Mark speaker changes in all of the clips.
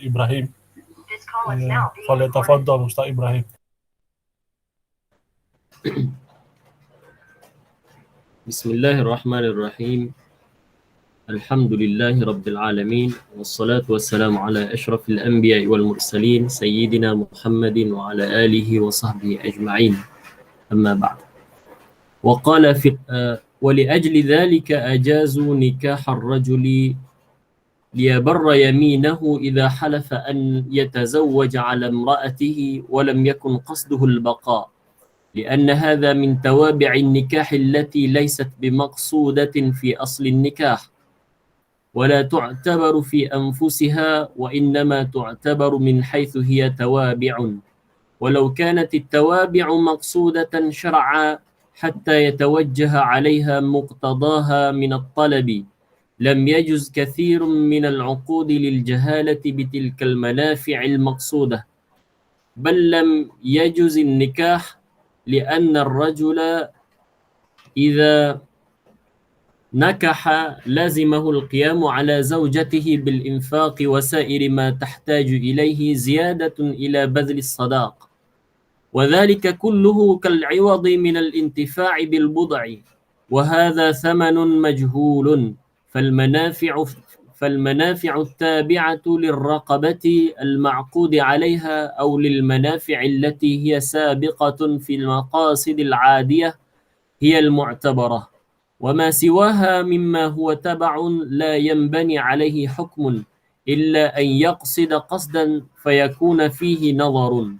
Speaker 1: إبراهيم. فليتفضل أستاذ إبراهيم.
Speaker 2: بسم الله الرحمن الرحيم. الحمد لله رب العالمين، والصلاة والسلام على أشرف الأنبياء والمرسلين سيدنا محمد وعلى آله وصحبه أجمعين. أما بعد، وقال في ولأجل ذلك أجازوا نكاح الرجل ليبر يمينه إذا حلف أن يتزوج على امرأته ولم يكن قصده البقاء، لأن هذا من توابع النكاح التي ليست بمقصودة في أصل النكاح، ولا تعتبر في أنفسها، وإنما تعتبر من حيث هي توابع. ولو كانت التوابع مقصودة شرعا حتى يتوجه عليها مقتضاها من الطلب، لم يجز كثير من العقود للجهالة بتلك المنافع المقصودة، بل لم يجز النكاح لأن الرجل إذا نكح لزمه القيام على زوجته بالإنفاق وسائر ما تحتاج إليه زيادة إلى بذل الصداق، وذلك كله كالعوض من الانتفاع بالبضع، وهذا ثمن مجهول. فالمنافع التابعة للرقبة المعقود عليها أو للمنافع التي هي سابقة في المقاصد العادية هي المعتبرة، وما سواها مما هو تبع لا ينبني عليه حكم إلا أن يقصد قصدا فيكون فيه نظر.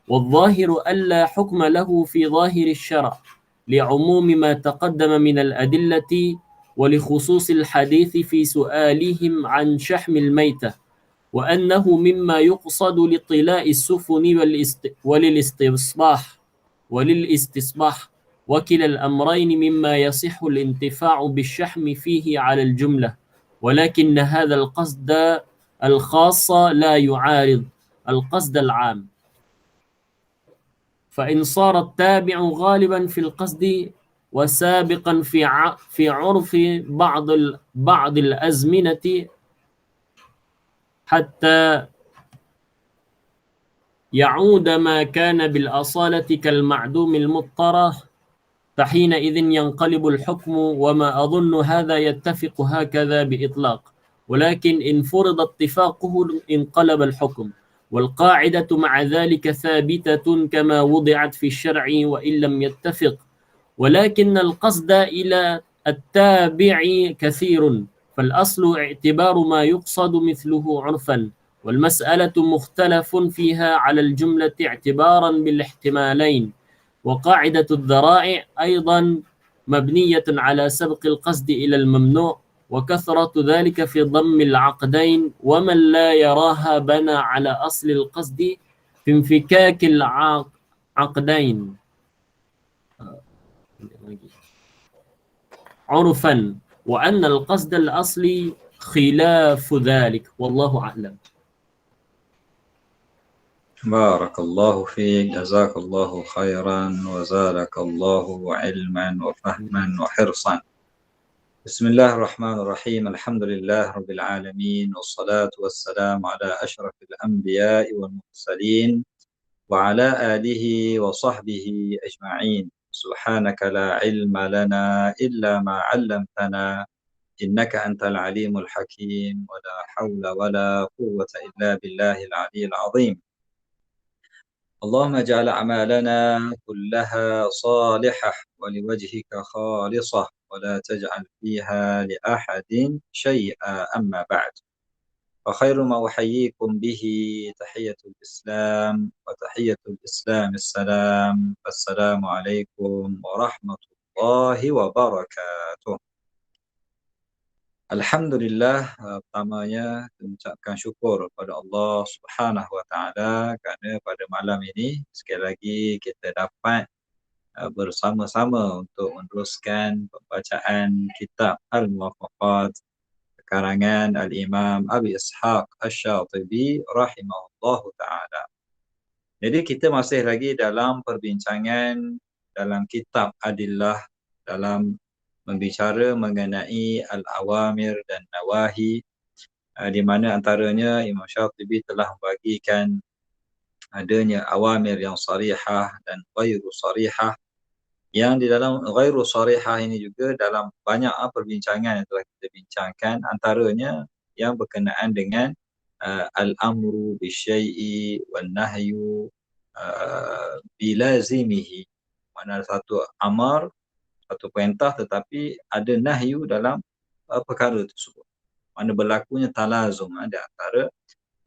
Speaker 2: والظاهر ألا حكم له في ظاهر الشرع لعموم ما تقدم من الأدلة، ولخصوص الحديث في سؤالهم عن شحم الميتة، وأنه مما يقصد لطلاء السفن وللاستصباح، وكلا الأمرين مما يصح الانتفاع بالشحم فيه على الجملة، ولكن هذا القصد الخاص لا يعارض القصد العام، فإن صار التابع غالبا في القصد وسابقا في عرف بعض الأزمنة حتى يعود ما كان بالأصالة كالمعدوم المضطرة، فحينئذ ينقلب الحكم، وما أظن هذا يتفق هكذا بإطلاق، ولكن إن فرض اتفاقه انقلب الحكم، والقاعدة مع ذلك ثابتة كما وضعت في الشرع وإن لم يتفق، ولكن القصد إلى التابع كثير، فالأصل اعتبار ما يقصد مثله عرفا، والمسألة مختلف فيها على الجملة اعتبارا بالاحتمالين، وقاعدة الذرائع أيضا مبنية على سبق القصد إلى الممنوع، وكثرة ذلك في ضم العقدين، ومن لا يراها بنى على أصل القصد في انفكاك العقدين عرفا، وأن القصد الأصلي خلاف ذلك، والله أعلم.
Speaker 3: بارك الله فيك، جزاك الله خيرا، وزادك الله علما وفهما وحرصا. بسم الله الرحمن الرحيم. الحمد لله رب العالمين، والصلاة والسلام على أشرف الأنبياء والمرسلين وعلى آله وصحبه أجمعين. سبحانك لا علم لنا إلا ما علمتنا، إنك أنت العليم الحكيم، ولا حول ولا قوة إلا بالله العلي العظيم. اللهم اجعل أعمالنا كلها صالحة ولوجهك خالصة، ولا تجعل فيها لأحد شيئا. أما بعد، وخير ما أحييكم به تحية الإسلام، وتحية الإسلام السلام. السلام عليكم ورحمة الله وبركاته. Alhamdulillah, pertamanya mengucapkan syukur kepada Allah Subhanahu Wa Taala kerana pada malam ini sekali lagi kita dapat bersama-sama untuk meneruskan pembacaan kitab Al-Muwafaqat karangan Al-Imam Abi Ishaq Asy-Syatibi rahimahullahu taala. Jadi kita masih lagi dalam perbincangan dalam kitab Adillah, dalam membicara mengenai al-awamir dan nawahi, di mana antaranya Imam Syatibi telah membagikan adanya awamir yang sarihah dan ghairu sarihah. Yang di dalam ghairu sarihah ini juga dalam banyak perbincangan yang telah kita bincangkan, antaranya yang berkenaan dengan al-amru bisyai'i wan nahyu bilazimihi. Mana satu amar, satu perintah tetapi ada nahyu dalam perkara tersebut. Mana berlakunya talazum di antara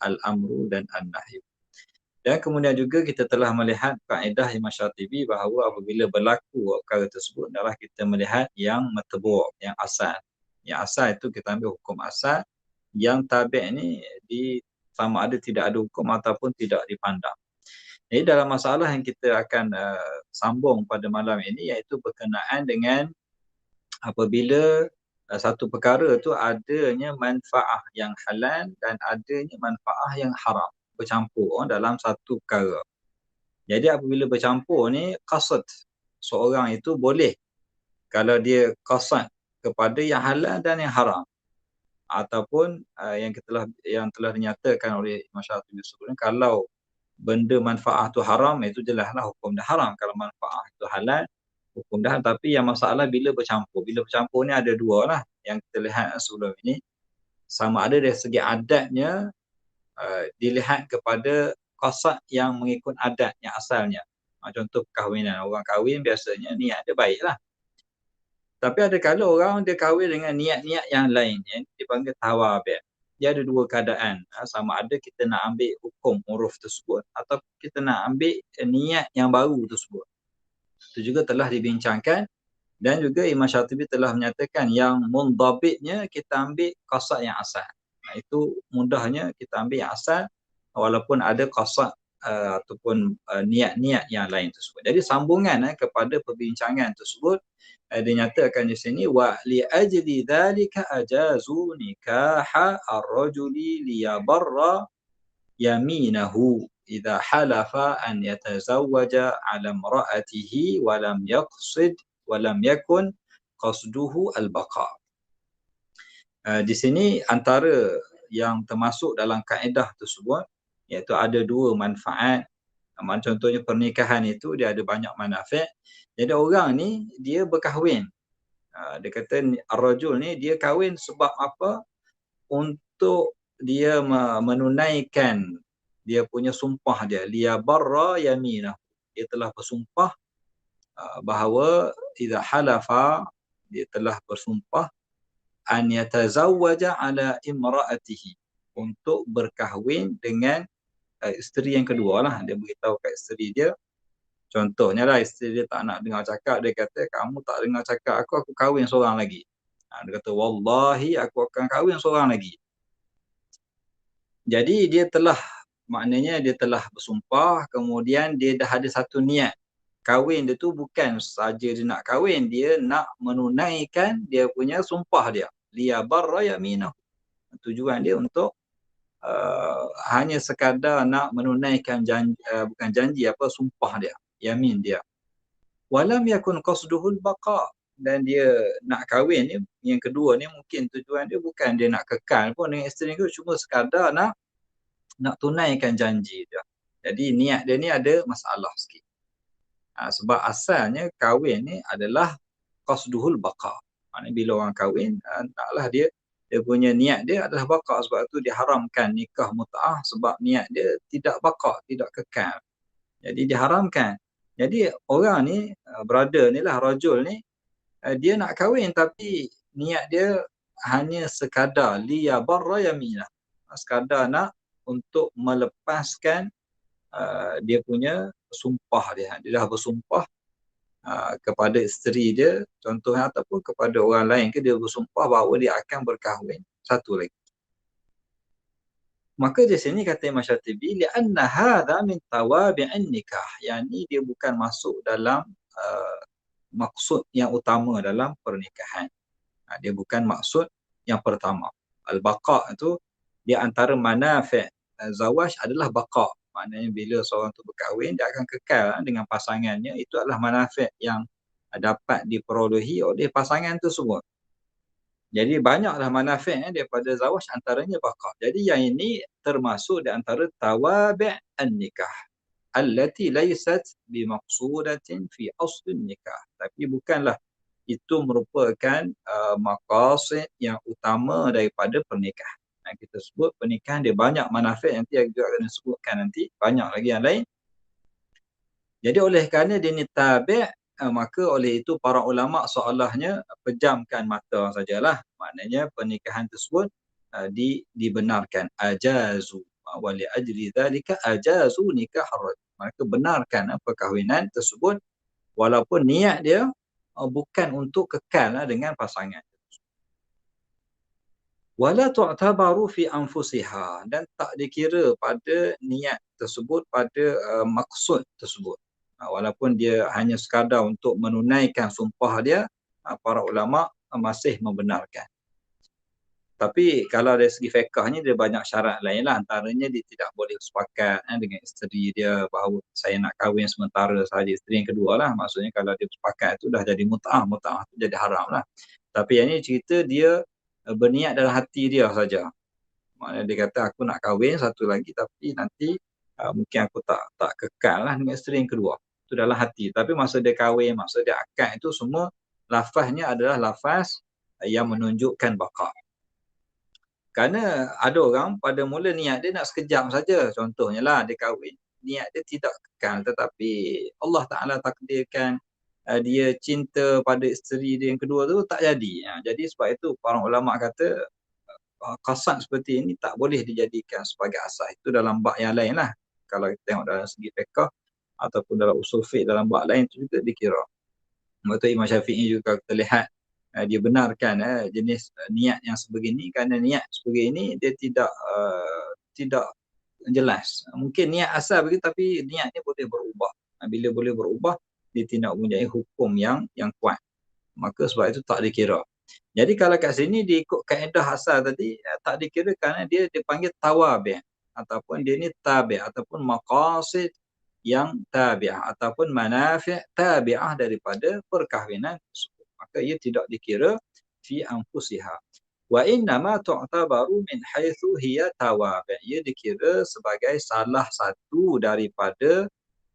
Speaker 3: al-amru dan an-nahyu. Dan kemudian juga kita telah melihat kaedah Imam Syatibi bahawa apabila berlaku perkara tersebut adalah kita melihat yang matbu', yang asal. Yang asal itu kita ambil hukum asal, yang tabi' ni sama ada tidak ada hukum ataupun tidak dipandang. Jadi dalam masalah yang kita akan sambung pada malam ini, iaitu berkenaan dengan apabila satu perkara itu adanya manfaat yang halal dan adanya manfaat yang haram bercampur dalam satu perkara. Jadi apabila bercampur ni, qasad seorang itu boleh kalau dia qasad kepada yang halal dan yang haram, ataupun yang telah dinyatakan oleh Imam Syatibi sebelumnya, kalau benda manfaat tu haram, itu jelaslah hukum dah haram. Kalau manfaat tu halal, hukum dah. Tapi yang masalah bila bercampur. Bila bercampur ni ada dua lah yang kita lihat sebelum ini. Sama ada dari segi adatnya, dilihat kepada qasad yang mengikut adat yang asalnya. Contoh perkahwinan, orang kahwin biasanya niat dia baiklah. Tapi ada kala orang dia kahwin dengan niat-niat yang lain, yang dipanggil tawabi'. Dia ada dua keadaan, sama ada kita nak ambil hukum uruf tersebut atau kita nak ambil niat yang baru tersebut. Itu juga telah dibincangkan, dan juga Imam Syatibi telah menyatakan yang mundabitnya kita ambil qasad yang asal. Itu mudahnya kita ambil yang asal walaupun ada qasad ataupun niat-niat yang lain tersebut. Jadi sambungan kepada perbincangan tersebut, dinyatakan di sini, wa li ajli dhalika ajazu nikaha ar-rajuli liyabarra yaminahu idza halafa an yatazawwaja ala imra'atihi wa lam yaqsid wa lam yakun qasduhu al-baqa. Di sini antara yang termasuk dalam kaedah tersebut, iaitu ada dua manfaat. Contohnya pernikahan itu dia ada banyak manfaat. Jadi orang ni dia berkahwin. Dia kata ar-rajul ni dia kahwin sebab apa? Untuk dia menunaikan dia punya sumpah dia, liyabarra yaminah. Dia telah bersumpah bahawa idza halafa, dia telah bersumpah an yatazawwaja ala imra'atihi, untuk berkahwin dengan isteri yang kedua lah. Dia beritahu kat isteri dia, contohnya lah isteri dia tak nak dengar cakap, dia kata kamu tak dengar cakap aku kahwin seorang lagi. Dia kata wallahi aku akan kahwin seorang lagi. Jadi dia telah, maknanya dia telah bersumpah, kemudian dia dah ada satu niat. Kahwin dia tu bukan saja dia nak kahwin, dia nak menunaikan dia punya sumpah dia. Liyabarra yaminahu. Tujuan dia untuk hanya sekadar nak menunaikan janji, bukan janji, sumpah dia, yamin dia. Walam yakun qasduhul baqa, dan dia nak kahwin ni, yang kedua ni mungkin tujuan dia bukan dia nak kekal pun dengan isteri dia, cuma sekadar nak tunaikan janji dia. Jadi niat dia ni ada masalah sikit. Sebab asalnya kahwin ni adalah qasduhul baqa. Maknanya bila orang kahwin, taklah dia punya niat dia adalah baqa. Sebab itu diharamkan nikah mut'ah, sebab niat dia tidak baqa, tidak kekal. Jadi diharamkan. Jadi orang ni, brother ni lah, rajul ni, dia nak kahwin tapi niat dia hanya sekadar liyabarra yaminah, sekadar nak untuk melepaskan dia punya sumpah dia. Dia dah bersumpah kepada isteri dia contohnya, ataupun kepada orang lain ke, dia bersumpah bahawa dia akan berkahwin satu lagi. Maka di sini kata Imam Syatibi, li'anna hadha min tawabi'in nikah, yakni dia bukan masuk dalam maksud yang utama dalam pernikahan. Dia bukan maksud yang pertama. Al-baqa itu dia antara manafi' zawaj adalah baqa. Maknanya bila seorang tu berkahwin, dia akan kekal dengan pasangannya. Itu adalah manafi' yang dapat diperolehi oleh pasangan tersebut. Jadi banyaklah manafik daripada zawaj, antaranya baqa. Jadi yang ini termasuk di antara tawabi' an-nikah allati laysat bimaqsudatin fi asl nikah. Tapi bukanlah itu merupakan maqasid yang utama daripada pernikahan. Kita sebut pernikahan dia banyak manafik, nanti juga akan disebutkan nanti, banyak lagi yang lain. Jadi oleh kerana dia ni tabi', maka oleh itu para ulama seolahnya pejamkan mata sajalah. Maknanya pernikahan tersebut dibenarkan. Ajazu wa li ajli dhalika ajazu nikah ar-rajul. Maka benarkan perkahwinan tersebut walaupun niat dia bukan untuk kekal dengan pasangan. Wala tu'tabaru fi anfusiha, dan tak dikira pada niat tersebut, pada maksud tersebut. Walaupun dia hanya sekadar untuk menunaikan sumpah dia, para ulama masih membenarkan. Tapi kalau dari segi fiqahnya dia banyak syarat lain lah. Antaranya dia tidak boleh sepakat dengan isteri dia bahawa saya nak kahwin sementara sahaja, isteri yang kedua lah. Maksudnya kalau dia sepakat tu dah jadi mut'ah, mut'ah tu jadi haram lah. Tapi yang ini cerita dia berniat dalam hati dia saja. Maknanya dia kata aku nak kahwin satu lagi, tapi nanti mungkin aku tak kekal lah dengan isteri yang kedua. Itu dalam hati. Tapi masa dia kahwin, masa dia akad itu semua lafaznya adalah lafaz yang menunjukkan baqa. Kerana ada orang pada mula niat dia nak sekejap saja. Contohnya lah dia kahwin, niat dia tidak kekal, tetapi Allah Ta'ala takdirkan dia cinta pada isteri dia yang kedua tu tak jadi. Jadi sebab itu para ulama kata qasad seperti ini tak boleh dijadikan sebagai asas. Itu dalam bab yang lain lah. Kalau kita tengok dalam segi fiqh ataupun dalam usul fiqh dalam bab lain itu juga dikira. Betul Imam Syafi'i juga kita lihat dia benarkan jenis niat yang sebegini, kerana niat sebegini dia tidak jelas. Mungkin niat asal begitu tapi niatnya boleh berubah. Bila boleh berubah, dia tidak mempunyai hukum yang kuat. Maka sebab itu tak dikira. Jadi kalau kat sini diikut kaedah asal tadi, tak dikira kerana dia dipanggil tawabi' ataupun dia ni tabi' ataupun maqasid yang tabi'ah ataupun manafi' tabi'ah daripada perkahwinan tersebut. Maka ia tidak dikira fi anfusiha. Wa innama tu'tabaru min haitsu hiya tawabi'. Ia dikira sebagai salah satu daripada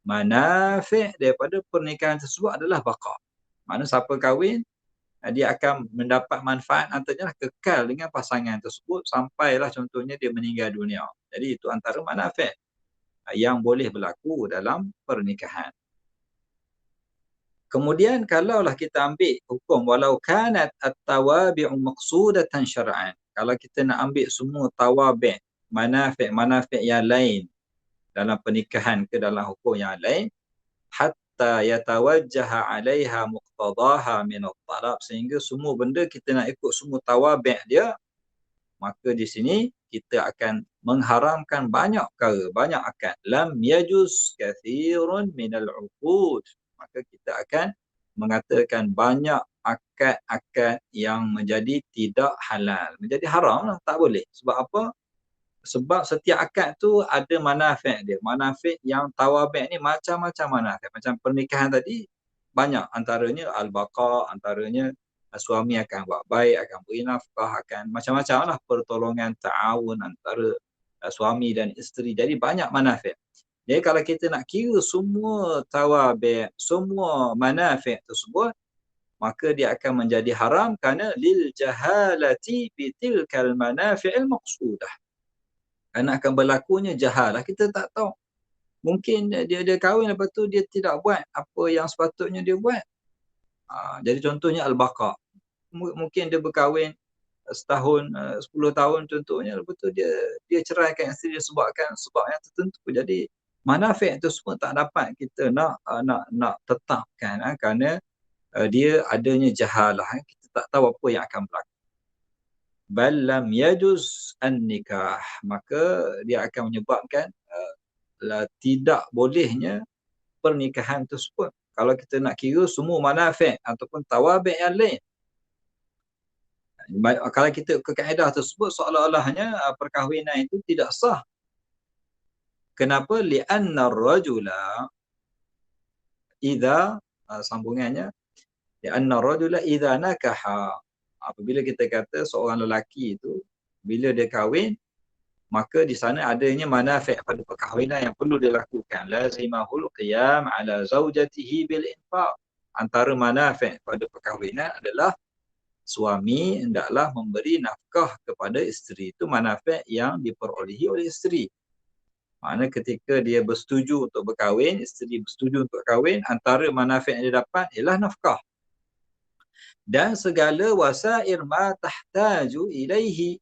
Speaker 3: manafi' daripada pernikahan tersebut adalah baqa. Maksudnya siapa kahwin, dia akan mendapat manfaat, antaranya kekal dengan pasangan tersebut sampailah contohnya dia meninggal dunia. Jadi itu antara manfaat yang boleh berlaku dalam pernikahan. Kemudian kalaulah kita ambil hukum walau kanat at-tawabi'u maqsudatan syar'an. Kalau kita nak ambil semua tawabi', manafik yang lain dalam pernikahan ke dalam hukum yang lain, hatta yatawajjaha 'alaiha muqtadaha min at-talab, sehingga semua benda kita nak ikut semua tawabi' dia, maka di sini kita akan mengharamkan banyak perkara, banyak akad. Lam yajuz kathirun minal 'uqud. Maka kita akan mengatakan banyak akad-akad yang menjadi tidak halal, menjadi haram lah, tak boleh. Sebab apa? Sebab setiap akad tu ada manafik dia. Manafik yang tawabi' ni macam-macam manafik. Macam pernikahan tadi, banyak. Antaranya al-baqa, antaranya suami akan buat baik, akan beri nafkah, akan macam-macam lah pertolongan, ta'awun antara suami dan isteri. Jadi banyak manafik. Jadi kalau kita nak kira semua tawabi', semua manafik tersebut, maka dia akan menjadi haram kerana lil jahalati bitilkal manafi'il maqsudah. Kerana akan berlakunya jahalah, kita tak tahu. Mungkin dia kahwin, lepas tu dia tidak buat apa yang sepatutnya dia buat. Jadi contohnya al-baqa. Mungkin dia berkahwin setahun, 10 tahun contohnya, lepas tu dia ceraikan isteri dia sebabkan sebab yang tertentu. Jadi manafik itu semua tak dapat kita nak tetapkan kerana dia adanya jahalah. Kita tak tahu apa yang akan berlaku. Bal lam yajuz an-nikah, maka dia akan menyebabkan tidak bolehnya pernikahan tersebut. Kalau kita nak kira semua manafik ataupun tawabi' yang lain, kalau kita ke kaedah tersebut, seolah-olahnya perkahwinan itu tidak sah. Kenapa? Li'anna ar-rajula idza, sambungannya, li'anna ar-rajula idza nakaha Apabila kita kata seorang lelaki itu bila dia kahwin, maka di sana adanya manafi' pada perkahwinan yang perlu dilakukan. Lazimahul qiyam ala zaujatihi bil infaq. Antara manafi' pada perkahwinan adalah suami hendaklah memberi nafkah kepada isteri. Itu manafi' yang diperolehi oleh isteri. Maknanya ketika dia bersetuju untuk berkahwin, isteri bersetuju untuk kahwin, antara manafi' yang dia dapat ialah nafkah. Dan segala wasair ma tahtaju ilaihi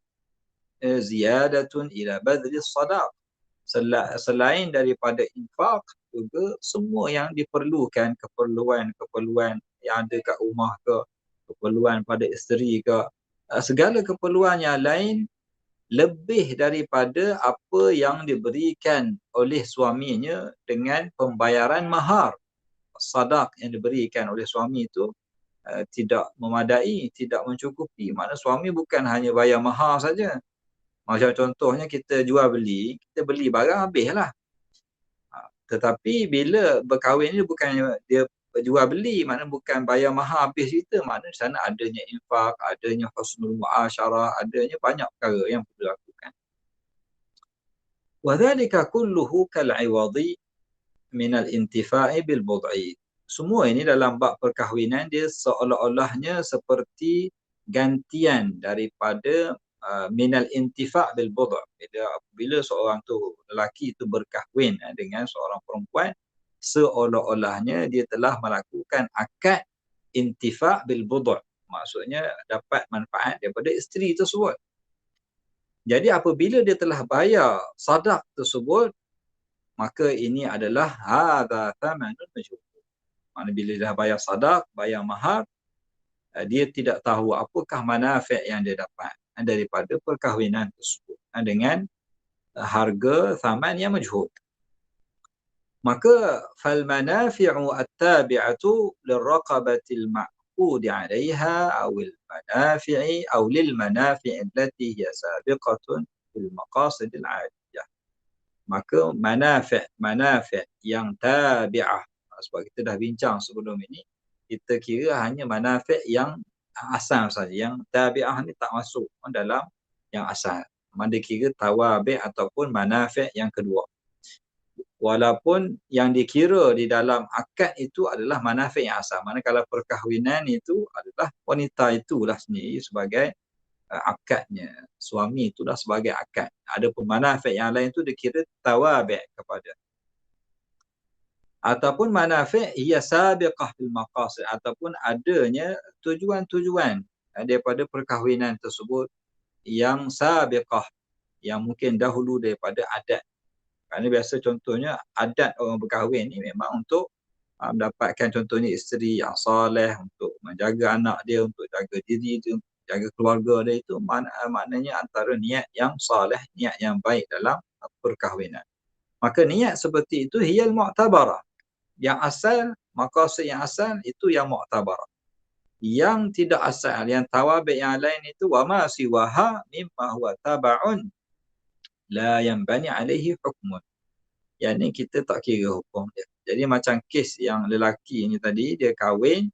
Speaker 3: ziyadatun ila badli sadaq. Selain daripada infak, juga semua yang diperlukan, keperluan yang ada kat rumah ke, keperluan pada isteri ke, segala keperluan yang lain lebih daripada apa yang diberikan oleh suaminya dengan pembayaran mahar. Sadaq yang diberikan oleh suami itu tidak memadai, tidak mencukupi. Maknanya suami bukan hanya bayar mahar saja. Macam contohnya kita jual beli, kita beli barang habislah. Tetapi bila berkahwin ni bukan dia jual beli, maknanya bukan bayar mahar habis cerita. Maknanya di sana adanya infak, adanya husnul muasyarah, adanya banyak perkara yang perlu dilakukan. Wa dhalika kulluhu kal'iwadi min al-intifa'i bil bud'i. Semua ini dalam bab perkahwinan dia seolah-olahnya seperti gantian daripada minal intifa' bil bud'. Bila seorang tu lelaki itu berkahwin dengan seorang perempuan, seolah-olahnya dia telah melakukan akad intifa' bil bud'. Maksudnya dapat manfaat daripada isteri tersebut. Jadi apabila dia telah bayar sadaq tersebut, maka ini adalah hadza thamanun majhul. Maknanya bila dah bayar sadaq, bayar mahar, dia tidak tahu apakah manafi' yang dia dapat daripada perkahwinan tersebut dengan harga thaman yang majhul. Maka fal manafi'u at-tabi'atu lirraqabatil ma'qud 'alayha aw al manafi'i aw lil manafi' allati hiya sabiqatun fil maqasid al-'adiyah. Maka manafi' yang tabi'ah, sebab kita dah bincang sebelum ini, kita kira hanya manafi' yang asal saja. Yang tabi'ah ni tak masuk dalam yang asal. Mana kira tawabi' ataupun manafi' yang kedua. Walaupun yang dikira di dalam akad itu adalah manafi' yang asal. Mana kalau perkahwinan itu adalah wanita itulah sendiri sebagai akadnya. Suami itulah sebagai akad. Ada pun manafi' yang lain itu dikira tawabi' kepada. Ataupun manafi' ia sabiqah fil maqasid, ataupun adanya tujuan-tujuan daripada perkahwinan tersebut yang sabiqah, yang mungkin dahulu daripada adat. Kerana biasa contohnya adat orang berkahwin ni memang untuk mendapatkan contohnya isteri yang soleh, untuk menjaga anak dia, untuk jaga diri dia, untuk jaga keluarga dia. Itu maknanya antara niat yang soleh, niat yang baik dalam perkahwinan. Maka niat seperti itu hiyal mu'tabarah. Yang asal, maqasid yang asal itu yang mu'tabarah. Yang tidak asal, yang tawabi' yang lain itu wa ma siwaha mimma huwa taba'un la yanbani alaihi hukmun. Yang ni kita tak kira hukum dia. Jadi macam kes yang lelaki ni tadi, dia kahwin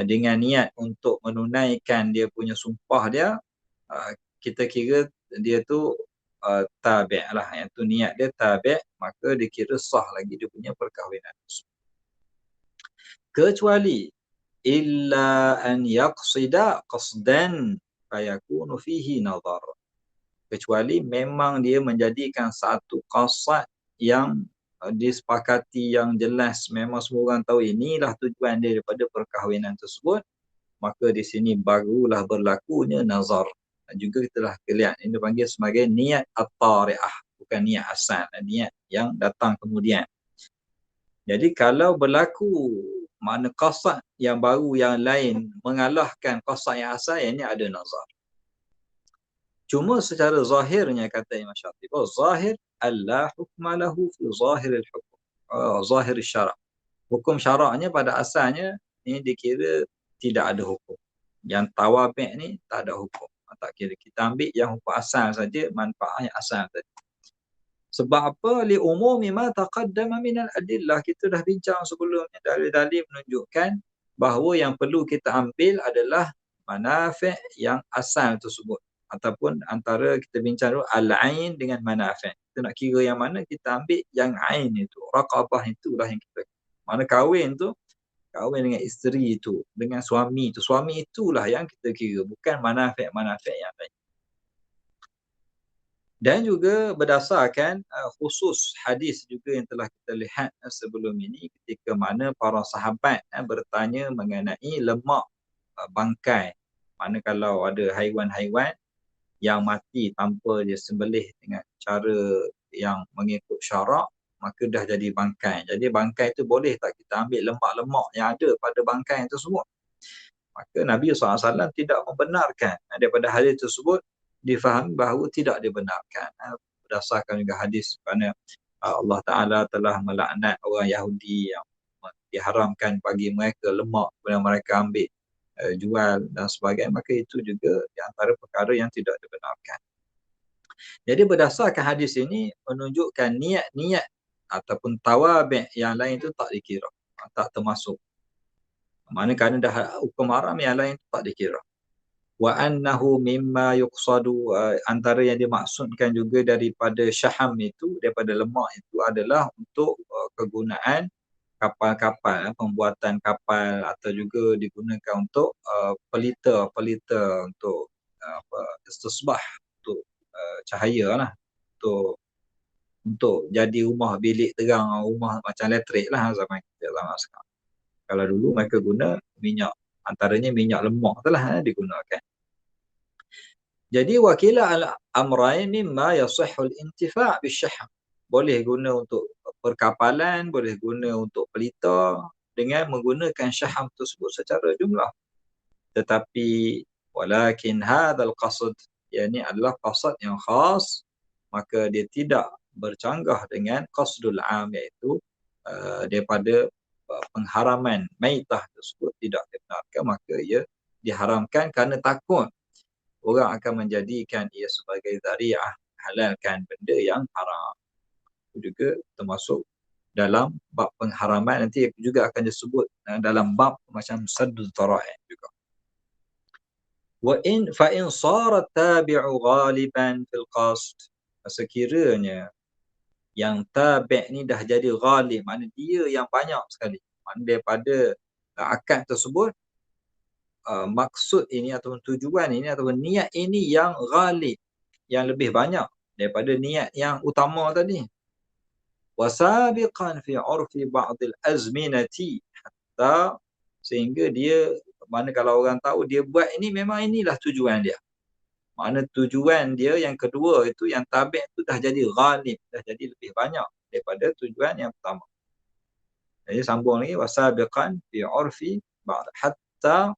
Speaker 3: dengan niat untuk menunaikan dia punya sumpah dia, kita kira dia tu tabi' lah, yang tu niat dia tabi', maka dikira sah lagi dia punya perkahwinan. Kecuali illa an yaqsida qasdan fayakunu fihi nazar. Kecuali memang dia menjadikan satu qasad yang disepakati, yang jelas, memang semua orang tahu inilah tujuan dia daripada perkahwinan tersebut, maka di sini barulah berlakunya nazar. Dan juga kita telah lihat ini dipanggil sebagai niat at-tari'ah, bukan niat asal, niat yang datang kemudian. Jadi kalau berlaku makna qasad yang baru yang lain mengalahkan qasad yang asal, yang ini ada nazar. Cuma secara zahirnya kata Imam Syatibi, zahir alla hukma lahu fi zahir al-hukm, zahir al-syara'. Hukum syaraknya pada asalnya ini dikira tidak ada hukum. Yang tawabi' ni tak ada hukum. Tak kira, kita ambil yang hukum asal saja, manfaat yang asal tadi. Sebab apa? Li umumi ma taqaddama minal adillah. Kita dah bincang sebelumnya, dalil-dalil menunjukkan bahawa yang perlu kita ambil adalah manafi' yang asal tersebut, ataupun antara kita bincang dulu al-ain dengan manafi'. Kita nak kira yang mana, kita ambil yang ain itu, raqabah itulah yang kita, mana kahwin dengan isteri itu, dengan suami itulah yang kita kira, bukan manafi' yang lain. Dan juga berdasarkan khusus hadis juga yang telah kita lihat sebelum ini, ketika mana para sahabat bertanya mengenai lemak bangkai. Mana kalau ada haiwan-haiwan yang mati tanpa dia sembelih dengan cara yang mengikut syarak, maka dah jadi bangkai. Jadi bangkai itu boleh tak kita ambil lemak-lemak yang ada pada bangkai tersebut? Maka Nabi SAW tidak membenarkan. Daripada hadis tersebut difahami bahawa tidak dibenarkan. Berdasarkan juga hadis kerana Allah Ta'ala telah melaknat orang Yahudi yang diharamkan bagi mereka lemak kemudian mereka ambil jual dan sebagainya, maka itu juga di antara perkara yang tidak dibenarkan. Jadi berdasarkan hadis ini menunjukkan niat-niat ataupun tawabi' yang lain itu tak dikira, tak termasuk. Mana kerana dah hukum haram, yang lain itu tak dikira. Wa annahu mimma yuqsadu, antara yang dimaksudkan juga daripada syaham itu, daripada lemak itu adalah untuk kegunaan kapal-kapal, pembuatan kapal, atau juga digunakan untuk pelita untuk istisbah, untuk cahaya lah, untuk jadi rumah bilik terang, rumah macam elektrik lah zaman kita, zaman sekarang. Kalau dulu mereka guna minyak, antaranya minyak lemak tu lah digunakan. Jadi wakila al-amrain mimma yasihul intifa' bisyaham. Boleh guna untuk perkapalan, boleh guna untuk pelita dengan menggunakan syaham tersebut secara jumlah. Tetapi walakin hadzal qasd, yakni adalah qasad yang khas, maka dia tidak bercanggah dengan qasdul am, iaitu daripada pengharaman maitah tersebut tidak dibenarkan, maka ia diharamkan kerana takut orang akan menjadikan ia sebagai zari'ah halalkan benda yang haram. Itu juga termasuk dalam bab pengharaman, nanti juga akan disebut dalam bab macam saddul dhara'i juga. Wa in fa in sara tabi'u ghaliban fil qasd, sekiranya yang tabi' ni dah jadi ghalib, makna dia yang banyak sekali, makna daripada akad tersebut maksud ini ataupun tujuan ini ataupun niat ini yang ghalib, yang lebih banyak daripada niat yang utama tadi. Wasabiqan fi 'urfi ba'd al-azminati, hatta sehingga dia, mana kalau orang tahu dia buat ini memang inilah tujuan dia. Makna tujuan dia yang kedua itu, yang tabi' itu dah jadi ghalib, dah jadi lebih banyak daripada tujuan yang pertama. Jadi sambung lagi, wasabiqan fi 'urfi ba'd hatta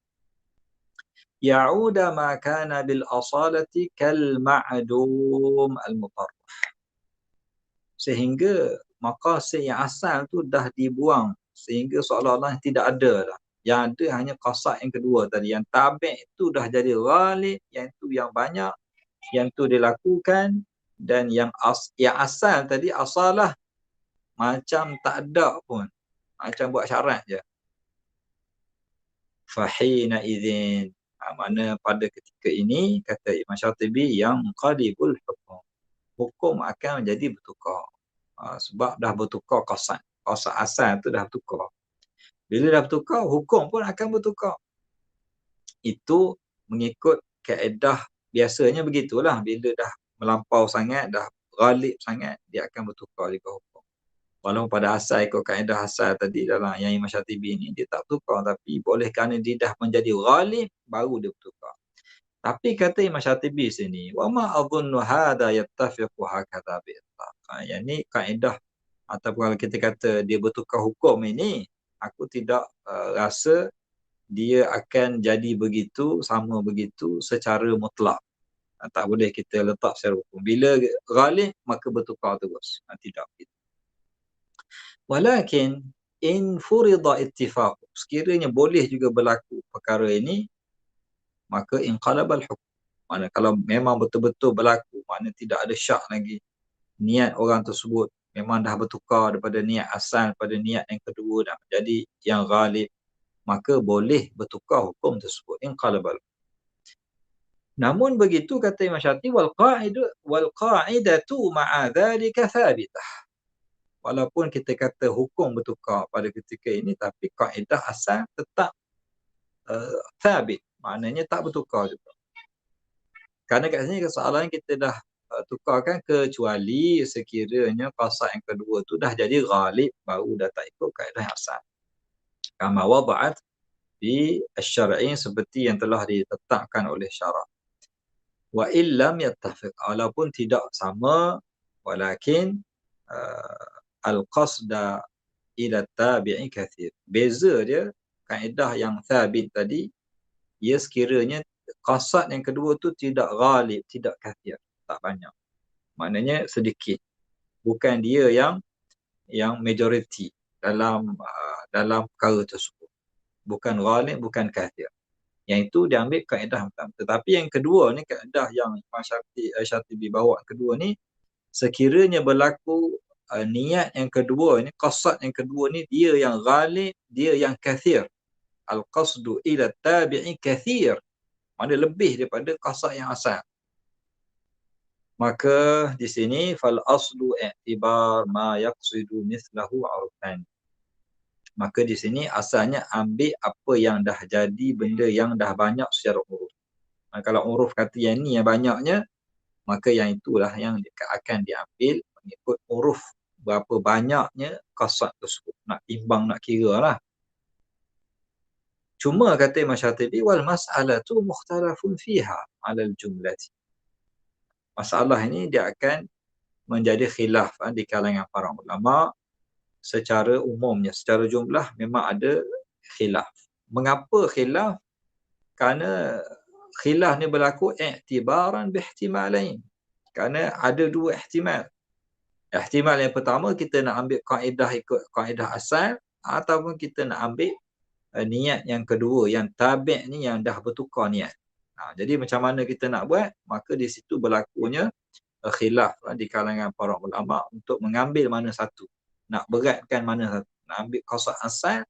Speaker 3: ya'uda ma kana bil asalati kal ma'dum al mutarrah, sehingga maqasid yang asal tu dah dibuang sehingga seolah-olah tidak ada dah. Yang ada hanya qasad yang kedua tadi, yang tabi' itu dah jadi ghalib, yang itu yang banyak, yang itu dilakukan, dan yang asal tadi asalah macam tak ada pun, macam buat syarat je. Fahina idzin, mana pada ketika ini, kata Imam Syatibi, yang qadibul hukum akan menjadi bertukar. Sebab dah bertukar qasad asal tu dah bertukar. Bila dah bertukar, hukum pun akan bertukar. Itu mengikut kaedah biasanya begitulah, bila dah melampau sangat, dah ghalib sangat, dia akan bertukar juga hukum. Walaupun pada asal ikut kaedah asal tadi dalam yang Imam Syatibi ni, dia tak bertukar, tapi boleh kerana dia dah menjadi ghalib, baru dia bertukar. Tapi kata Imam Syatibi sini, wa ma adhunnu hadha yattafiqu hakadha bi'ittlaq. Yang ni kaedah, ataupun kalau kita kata dia bertukar hukum ini, aku tidak rasa dia akan jadi begitu, sama begitu secara mutlak. Tak boleh kita letak secara hukum. Bila ghalib, maka bertukar terus. Tidak begitu. Walakin in furida ittifaq, sekiranya boleh juga berlaku perkara ini, maka inqalabal hukm. Mana kalau memang betul-betul berlaku, makna tidak ada syak lagi, niat orang tersebut memang dah bertukar daripada niat asal pada niat yang kedua dah menjadi yang ghalib, maka boleh bertukar hukum tersebut, inqalabal. Namun begitu kata Imam Syatibi, wal qa'idatu ma'a dhalika thabitah. Walaupun kita kata hukum bertukar pada ketika ini, tapi kaedah asal tetap thabit. Maknanya tak bertukar juga. Kerana kat sini soalan kita dah tukarkan, kecuali sekiranya qasad yang kedua tu dah jadi ghalib, baru dah tak ikut kaedah asal. Kama wada'at di asy-syar'i, seperti yang telah ditetapkan oleh syarak. Wa illam yattafiq, walaupun tidak sama, walakin al-qasda ila tabi'i kathir. Beza dia, kaedah yang thabit tadi, ia sekiranya qasad yang kedua tu tidak ghalib, tidak kathir, tak banyak. Maknanya sedikit. Bukan dia yang majority dalam perkara tersebut. Bukan ghalib, bukan kathir. Yang itu diambil kaedah pertama. Tetapi yang kedua ni, kaedah yang Imam Syatibi bawa kedua ni, sekiranya berlaku niat yang kedua ni, qasad yang kedua ni, dia yang ghalib, dia yang kathir. Al-qasdu ila tabi'i kathir. Mana lebih daripada qasad yang asal. Maka di sini fal aslu i'tibar ma yaqsidu mithlahu urfan. Maka di sini asalnya ambil apa yang dah jadi, benda yang dah banyak secara uruf. Kalau uruf kata yang ni yang banyaknya, maka yang itulah yang akan diambil mengikut uruf berapa banyaknya qasad tersebut. Nak timbang, nak kira lah. Cuma kata Imam Syatibi, wal mas'alatu mukhtalafun fiha 'alal jumlati. Masalah ini dia akan menjadi khilaf di kalangan para ulama secara umumnya. Secara jumlah memang ada khilaf. Mengapa khilaf? Kerana khilaf ni berlaku i'tibaran bihtimalain. Kerana ada dua ihtimal. Ihtimal yang pertama, kita nak ambil kaedah ikut kaedah asal, ataupun kita nak ambil niat yang kedua, yang tabi' ni yang dah bertukar niat. Jadi macam mana kita nak buat? Maka di situ berlakunya khilaf di kalangan para ulama untuk mengambil mana satu. Nak beratkan mana satu. Nak ambil qasad asal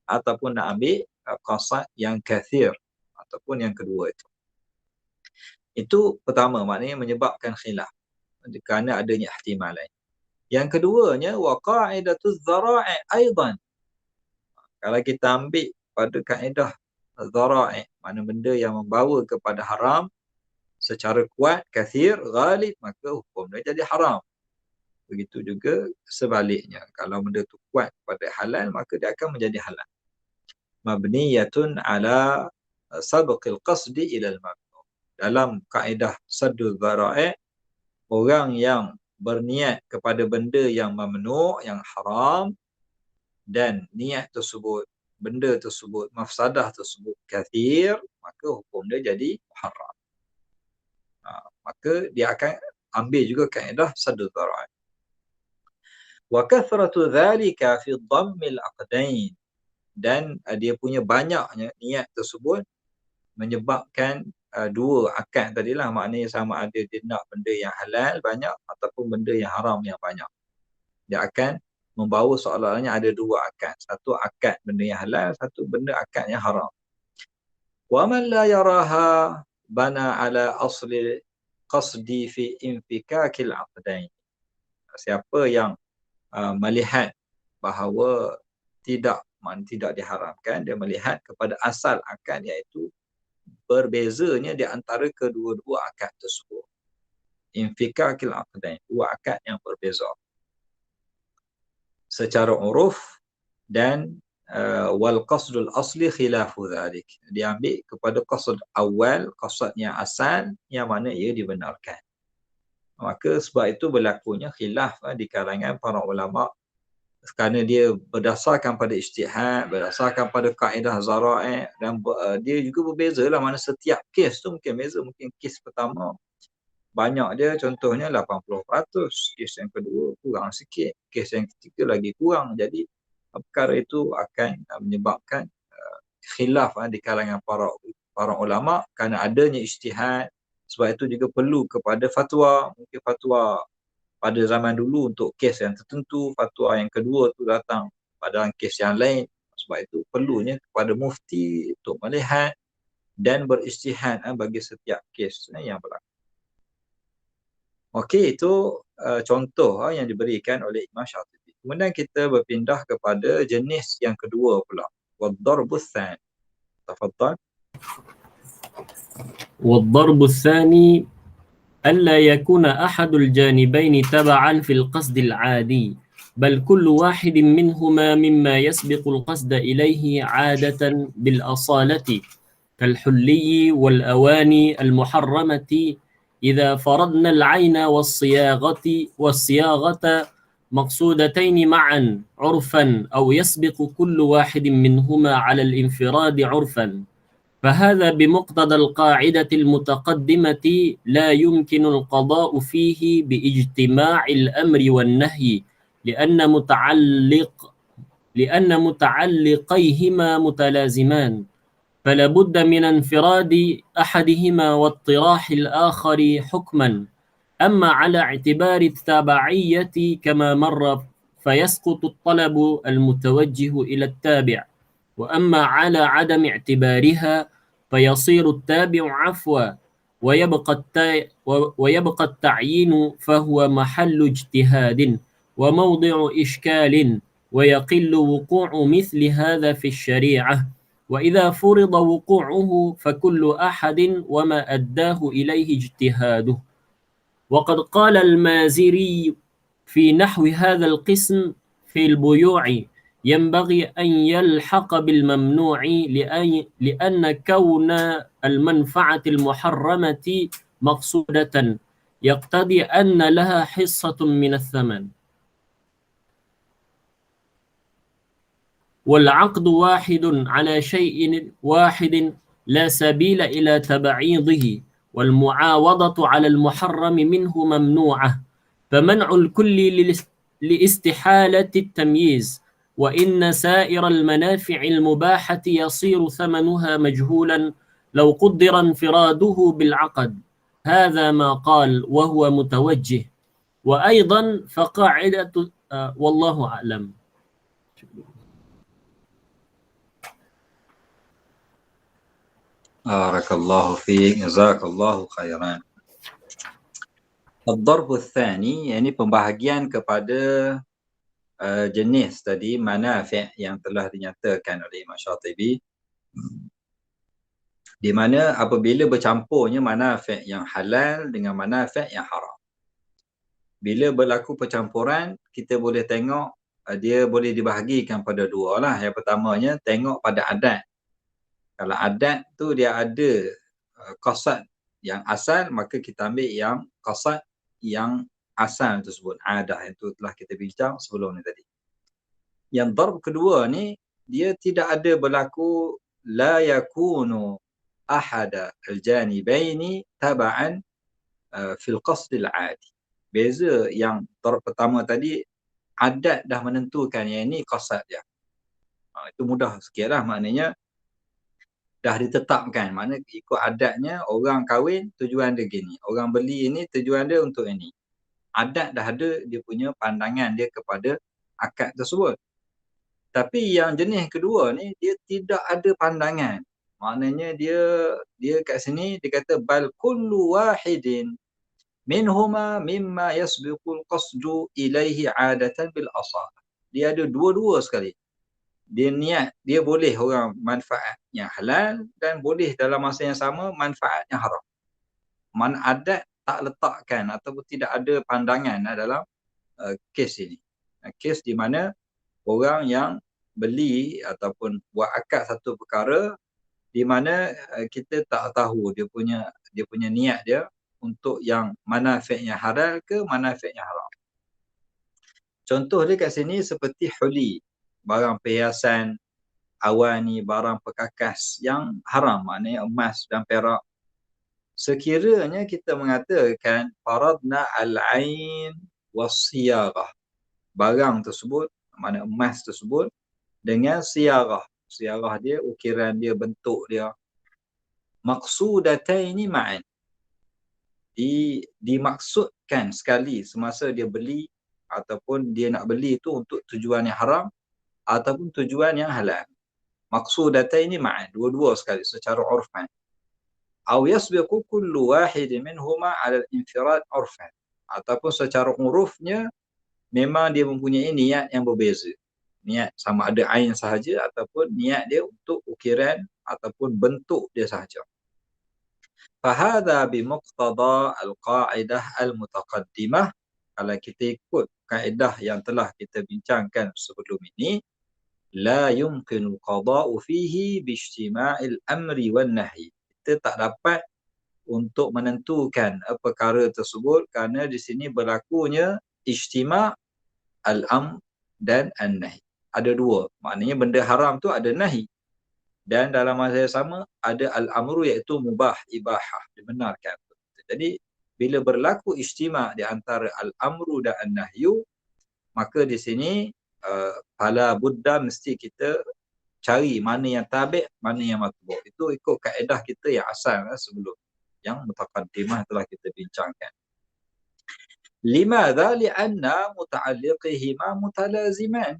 Speaker 3: ataupun nak ambil qasad yang kathir, ataupun yang kedua itu. Itu pertama, maknanya menyebabkan khilaf kerana adanya ihtimalan. Yang keduanya, wa qa'idatuz zara'i aidan. Kalau kita ambil pada kaedah zara'i, mana benda yang membawa kepada haram secara kuat, kathir, ghalib, maka hukum dia jadi haram. Begitu juga sebaliknya. Kalau benda tu kuat pada halal, maka dia akan menjadi halal. Mabniyatun ala sabqil qasdi ilal mamnu. Dalam kaedah saddul dhara'i, orang yang berniat kepada benda yang mamnu', yang haram, dan niat tersebut, benda tersebut, mafsadah tersebut kathir, maka hukum dia jadi haram. Maka dia akan ambil juga kaedah saddul dhara'i. Wa kathratu dhalika fi dhammil aqdain. Dan dia punya banyaknya niat tersebut menyebabkan dua akad tadilah, maknanya sama ada dia nak benda yang halal banyak ataupun benda yang haram yang banyak. Dia akan membawa soalannya ada dua akad. Satu akad benda yang halal, satu benda akad yang haram. Wa man la yaraha bana ala asli qasdi fi infikakil aqdain. Siapa yang melihat bahawa tidak diharamkan, dia melihat kepada asal akad, iaitu berbezanya di antara kedua-dua akad tersebut. Infikakil aqdain, dua akad yang berbeza secara uruf, dan wal qasdul asli khilafu dhalik. Dia ambil kepada qasd awal, qasd yang asal, yang mana ia dibenarkan. Maka sebab itu berlakunya khilaf di kalangan para ulama, kerana dia berdasarkan pada ijtihad, berdasarkan pada kaedah zara'i, dan dia juga berbeza lah, mana setiap kes tu mungkin beza. Mungkin kes pertama banyak dia, contohnya 80%, kes yang kedua kurang sikit, kes yang ketiga lagi kurang. Jadi perkara itu akan menyebabkan khilaf di kalangan para ulama, kerana adanya ijtihad. Sebab itu juga perlu kepada fatwa. Mungkin fatwa pada zaman dulu untuk kes yang tertentu, fatwa yang kedua tu datang pada kes yang lain. Sebab itu perlunya kepada mufti untuk melihat dan berijtihad bagi setiap kes yang berlaku. Okey, itu contoh yang diberikan oleh Imam Syatibi. Kemudian kita berpindah kepada jenis yang kedua pula. Wad-darbus tsani. Tafadhal.
Speaker 2: والضرب الثاني ألا يكون أحد الجانبين تبعا في القصد العادي، بل كل واحد منهما مما يسبق القصد إليه عادة بالأصالة، كالحلي والأواني المحرمة، إذا فرضنا العين والصياغة مقصودتين معا عرفا، أو يسبق كل واحد منهما على الانفراد عرفا، فهذا بمقتضى القاعدة المتقدمة لا يمكن القضاء فيه باجتماع الأمر والنهي، لأن متعلقيهما متلازمان، فلا بد من انفراد أحدهما واطراح الآخر حكما. أما على اعتبار التابعية كما مر فيسقط الطلب المتوجه إلى التابع، وأما على عدم اعتبارها فيصير التابع عفوا، ويبقى التعيين فهو محل اجتهاد وموضع إشكال، ويقل وقوع مثل هذا في الشريعة، وإذا فرض وقوعه فكل أحد وما أداه إليه اجتهاده. وقد قال المازري في نحو هذا القسم في البيوع: ينبغي أن يلحق بالممنوع لأن كون المنفعة المحرمة مقصودة يقتضي أن لها حصة من الثمن، والعقد واحد على شيء واحد لا سبيل إلى تبعيضه، والمعاوضة على المحرم منه ممنوعة، فمنع الكل لاستحالة التمييز، وإن سائر المنافع المباحة يصير ثمنها مجهولا لو قدر انفراده بالعقد. هذا ما قال وهو متوجه. وأيضا فقاعدة والله أعلم.
Speaker 3: Barakallahu fiik, jazakallahu khairan. Ad-darbul tsani, ini pembahagian kepada jenis tadi manafi' yang telah dinyatakan oleh Imam Syatibi, di mana apabila bercampurnya manafi' yang halal dengan manafi' yang haram. Bila berlaku percampuran, kita boleh tengok dia boleh dibahagikan pada dua lah. Yang pertamanya, tengok pada adat. Kalau adat tu dia ada qasad yang asal, maka kita ambil yang qasad yang asal tersebut. Adah itu telah kita bincang sebelum ni tadi. Yang darb kedua ni, dia tidak ada berlaku la yakunu ahada al-janibaini taba'an fil qasdil adi. Beza yang darb pertama tadi, adat dah menentukan yang ini qasad dia. Itu mudah sikit lah, maknanya dah ditetapkan. Maknanya ikut adatnya, orang kahwin tujuan dia gini, orang beli ini tujuan dia untuk ini. Adat dah ada dia punya pandangan dia kepada akad tersebut. Tapi yang jenis kedua ni, dia tidak ada pandangan. Maknanya dia kat sini dia kata bal kullu wahidin minhuma mimma yasbiqul qasdu ilaihi adatan bil asal. Dia ada dua-dua sekali. Dia niat, dia boleh orang manfaat yang halal dan boleh dalam masa yang sama manfaat yang haram. Adat tak letakkan ataupun tidak ada pandangan dalam kes ini. Kes di mana orang yang beli ataupun buat akad satu perkara di mana kita tak tahu dia punya niat dia untuk yang manafi' yang halal ke manafi' yang haram. Contoh dia kat sini seperti huli, barang perhiasan, awani, barang perkakas yang haram, maknanya emas dan perak. Sekiranya kita mengatakan faradna al-ain was-siyaghah, barang tersebut, maknanya emas tersebut dengan siyaghah. Siyaghah dia, ukiran dia, bentuk dia. Maqsudataini ma'an. Dimaksudkan sekali semasa dia beli ataupun dia nak beli itu untuk tujuan yang haram ataupun tujuan yang halal. Maqsudataini ma'an, dua-dua sekali secara urfan. Aw yasbiqu kullu wahid minhuma 'ala al-infirad 'urfan. Ataupun secara urufnya memang dia mempunyai niat yang berbeza. Niat sama ada ain sahaja ataupun niat dia untuk ukiran ataupun bentuk dia sahaja. Fahadha bimuqtada al-qa'idah al-mutaqaddimah. Kalau kita ikut kaedah yang telah kita bincangkan sebelum ini, la yumkinu qada'u fihi biijtima'il amri wan nahi. Kita tak dapat untuk menentukan perkara tersebut kerana di sini berlakunya ijtima' al-amr dan an-nahi. Ada dua. Maknanya benda haram tu ada nahi. Dan dalam masa yang sama ada al-amru iaitu mubah, ibahah, dibenarkan. Jadi bila berlaku ijtima' di antara al-amru dan an-nahyu, maka di sini fala budda mesti kita cari mana yang tabi', mana yang matbu'. Itu ikut kaedah kita yang asal sebelum, yang mutaqaddimah telah kita bincangkan. Limadha li'anna muta'alliqihima mutalaziman.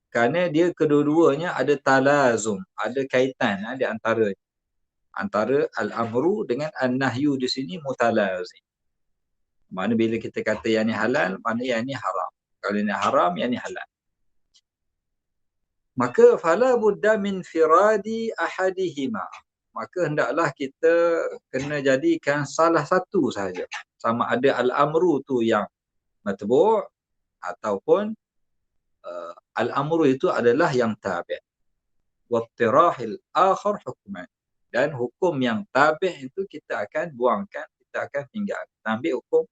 Speaker 3: Kerana dia kedua-duanya ada talazum, ada kaitan di antaranya. Antara al-amru dengan an-nahyu di sini mutalazim. Mana bila kita kata yang ni halal, mana yang ni haram. Kalau ni haram, yang ni halal. Maka fala budda min firadi ahadihima. Maka hendaklah kita kena jadikan salah satu sahaja. Sama ada al-amru tu yang matbu' ataupun al-amru itu adalah yang tabi'. Wattirahil akhar hukman. Dan hukum yang tabi' itu kita akan buangkan, kita akan tinggalkan. Kita ambil hukum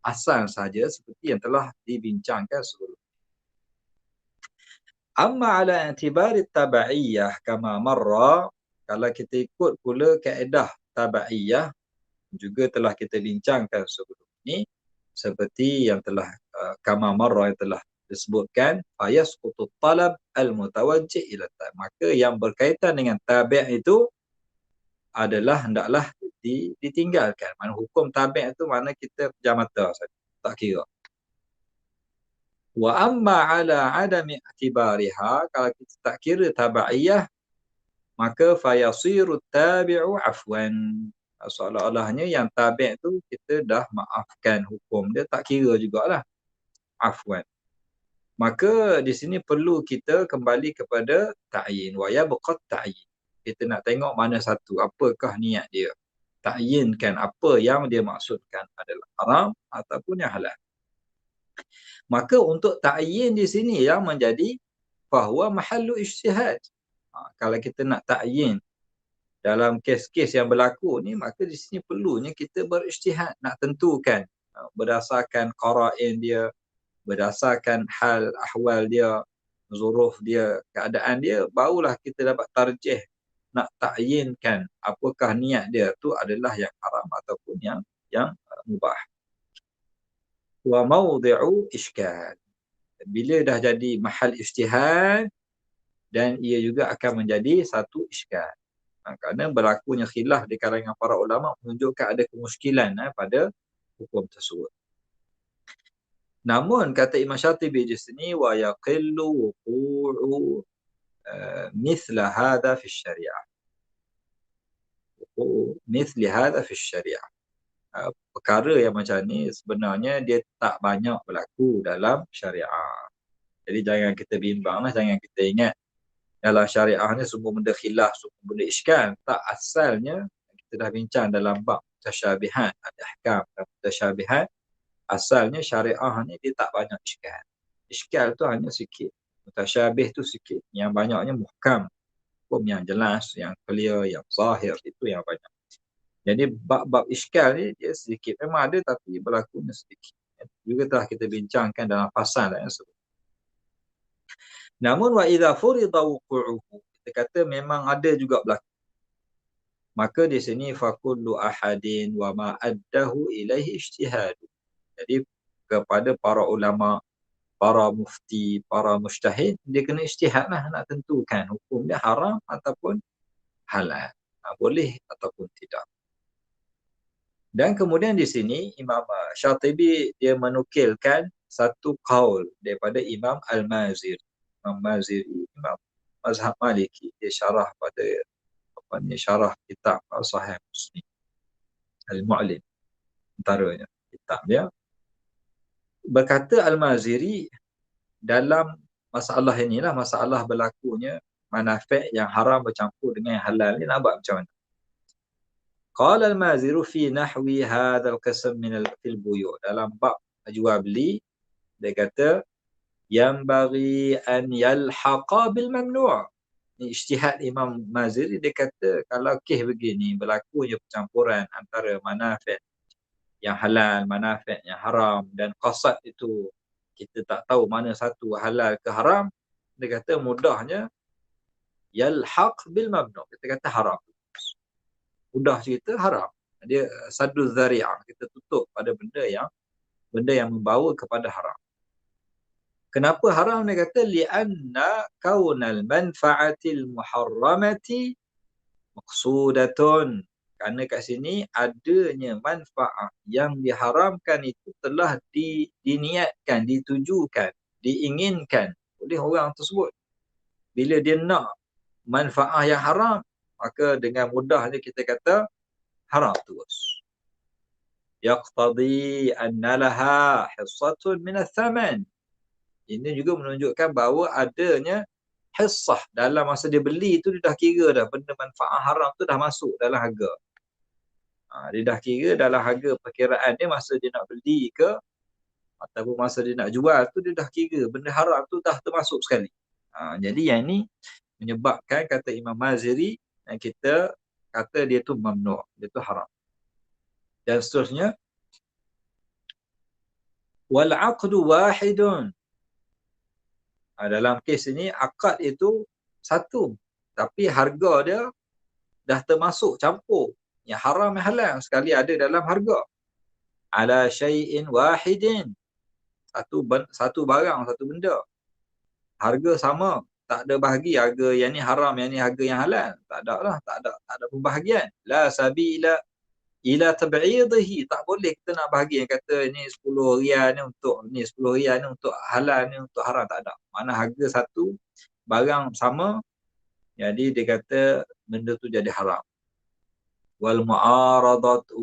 Speaker 3: asal saja seperti yang telah dibincangkan sebelum. Amma ala i'tibari tabaiyah kama marra, kalau kita ikut pula kaedah tabaiyah juga telah kita bincangkan sebelum ini, seperti yang telah kama marra yang telah disebutkan, fayasqutu talab al-mutawajjih ila tabi'. Maka yang berkaitan dengan tabi' itu adalah hendaklah ditinggalkan. Mana hukum tabi' itu mana kita pejam mata saja, tak kira. Wa amma ala adami i'tibariha, kalau kita tak kira tabaiyah, maka fayasiru tabi'u afwan. Seolah-olahnya yang tabi' tu kita dah maafkan hukum dia, tak kira jugalah. Afwan. Maka di sini perlu kita kembali kepada ta'yin. Wa yabqa ta'yin. Kita nak tengok mana satu, apakah niat dia. Ta'yinkan apa yang dia maksudkan adalah haram ataupun yang halal. Maka untuk ta'yin di sini yang menjadi bahawa mahallu ijtihad. Kalau kita nak ta'yin dalam kes-kes yang berlaku ni, maka di sini perlunya kita berijtihad, nak tentukan berdasarkan qara'in dia, berdasarkan hal ahwal dia, zuruf dia, keadaan dia, barulah kita dapat tarjih, nak ta'yinkan apakah niat dia tu adalah yang haram ataupun yang mubah. Wa mawdi'u iskal. Bila dah jadi mahal ijtihad, dan ia juga akan menjadi satu iskal. Kerana berlakunya khilaf di kalangan para ulama menunjukkan ada kemuskilan pada hukum tersebut. Namun kata Imam Syatibi di sini, wa yaqillu wuqu'u mithla hadha fi syariah. Mithli hadha fi syariah. Perkara yang macam ni sebenarnya dia tak banyak berlaku dalam syariah. Jadi jangan kita bimbanglah, jangan kita ingat dalam syariah ni semua benda khilaf, semua benda iskal. Tak, asalnya kita dah bincang dalam bab tasyabihat, al-ahkam dan tasyabihat. Asalnya syariah ni dia tak banyak iskal. Iskal tu hanya sikit. Mutasyabih tu sikit. Yang banyaknya muhkam. Hukum yang jelas, yang clear, yang zahir, itu yang banyak. Jadi bab-bab iskal ni dia sedikit. Memang ada tapi berlakunya sedikit. Juga telah kita bincangkan dalam pasal yang sebut. Namun wa idza furida wuqu'uhu, kita kata memang ada juga berlaku. Maka di sini fakullu ahadin wa ma addahu ilaihi ijtihad. Jadi kepada para ulama, para mufti, para mujtahid, dia kena ijtihadlah nak tentukan hukum dia haram ataupun halal. Boleh ataupun tidak. Dan kemudian di sini Imam Syatibi dia menukilkan satu qaul daripada Imam Al-Maziri. Imam Maziri, Imam mazhab Maliki, dia syarah pada syarah kitab Sahih Muslim Al-Mu'lim, antaranya kitab dia. Berkata Al-Maziri dalam masalah inilah, masalah berlakunya manafi' yang haram bercampur dengan yang halal ni, nak buat macam mana? Qala al-Maziru fi nahwi hadzal qism min fil buyu', dalam bab jual beli dia kata yanbaghi an yalhaqa bil mamnu'. Ni ijtihad Imam Maziri, dia kata kalau kes begini berlakunya percampuran antara manafi' yang halal, manafi' yang haram, dan qasad itu kita tak tahu mana satu halal ke haram, dia kata mudahnya yalhaq bil mamnu', kita kata haram. Mudah cerita haram. Dia saddu dzari'ah, kita tutup pada benda yang membawa kepada haram. Kenapa haram? Dia kata li'anna kaunal manfa'atil muharramati maqsudatun. Kerana kat sini adanya manfaat yang diharamkan itu telah diniatkan, ditujukan, diinginkan oleh orang tersebut. Bila dia nak manfaat yang haram, maka dengan mudahnya kita kata haram terus. Yaqtadi anna laha hissatun min ath-thaman. Ini juga menunjukkan bahawa adanya hissah dalam masa dia beli tu, dia dah kira dah benda manfaat haram tu dah masuk dalam harga. Dia dah kira dalam harga perkiraan dia masa dia nak beli ke ataupun masa dia nak jual tu, dia dah kira benda haram tu dah termasuk sekali. Jadi yang ini menyebabkan kata Imam Maziri yang kita kata dia tu mamnu', dia tu haram. Dan seterusnya wal 'aqdu wahidun. Dalam kes ini akad itu satu, tapi harga dia dah termasuk campur. Yang haram yang halal sekali ada dalam harga. Ala syai'in wahidin. Satu barang, satu benda. Harga sama, tak ada bahagi harga yang ni haram, yang ni harga yang halal. Tak ada lah, tak ada pembahagian. La sabila ila tab'idihi, tak boleh kita nak bahagi yang kata ni 10 riyal ni untuk ni, 10 riyal ni untuk halal, ni untuk haram, tak ada. Mana harga satu, barang sama, jadi dia kata benda tu jadi haram. Wal mu'aradatu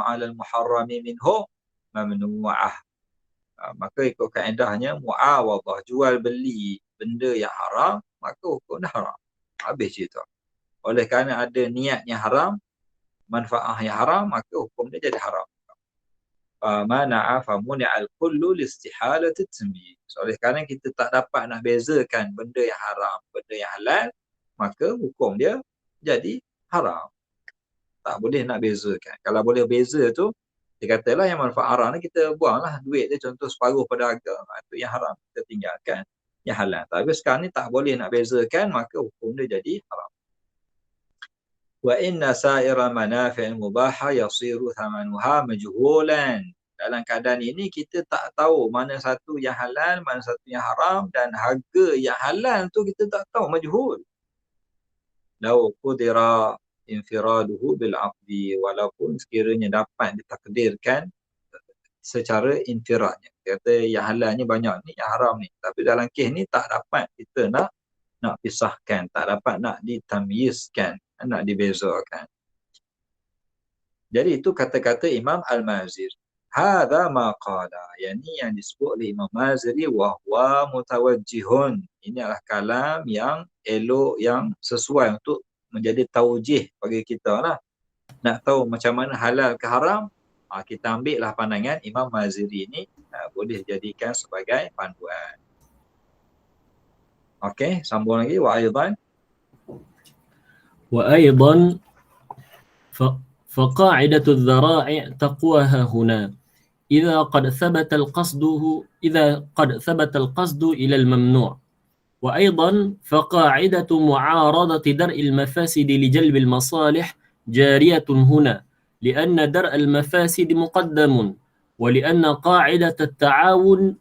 Speaker 3: 'ala al-muharrami minhu mamnu'ah. Maka ikut kaedahnya mu'awadah, jual beli benda yang haram, maka hukumnya haram. Habis cerita. Oleh kerana ada niat yang haram, manfaat yang haram, maka hukum dia jadi haram. Mana'a fa muni'al kullu listihalati at-tamyiz. Oleh kerana kita tak dapat nak bezakan benda yang haram, benda yang halal, maka hukum dia jadi haram. Tak boleh nak bezakan. Kalau boleh beza tu, dia katalah yang manfaat haram ni kita buanglah duit dia, contoh separuh pada harga. Itu yang haram, kita tinggalkan yang halal. Tapi sekarang ni tak boleh nak bezakan, maka hukum dia jadi haram. Wa inna sa'ira manafi'il mubaha yasiru thamanuha majhulan. Dalam keadaan ini kita tak tahu mana satu yang halal, mana satu yang haram, dan harga yang halal tu kita tak tahu, majhul. Lau qudira infiraduhu bil 'aqdi, walaupun sekiranya dapat ditakdirkan secara infiradnya. Kata yang halal ni banyak ni, yang haram ni. Tapi dalam kes ni tak dapat kita nak pisahkan, tak dapat nak ditamyizkan, nak dibezakan. Jadi itu kata-kata Imam Al-Maziri. Hadza ma qala, yang disebut oleh Imam Maziri wa huwa mutawajjihun. Ini adalah kalam yang elok, yang sesuai untuk menjadi taujih bagi kita lah. Nak tahu macam mana halal ke haram, kita ambil lah pandangan Imam Maziri ini, boleh jadikan sebagai panduan. Okey, sambung lagi. Wa aidan
Speaker 2: فقاعدة الذرائع تقواها هنا إذا قد ثبت القصد إلى الممنوع. وأيضا فقاعدة معارضة درء المفاسد لجلب المصالح جارية هنا لأن درء المفاسد مقدم، ولأن قاعدة التعاون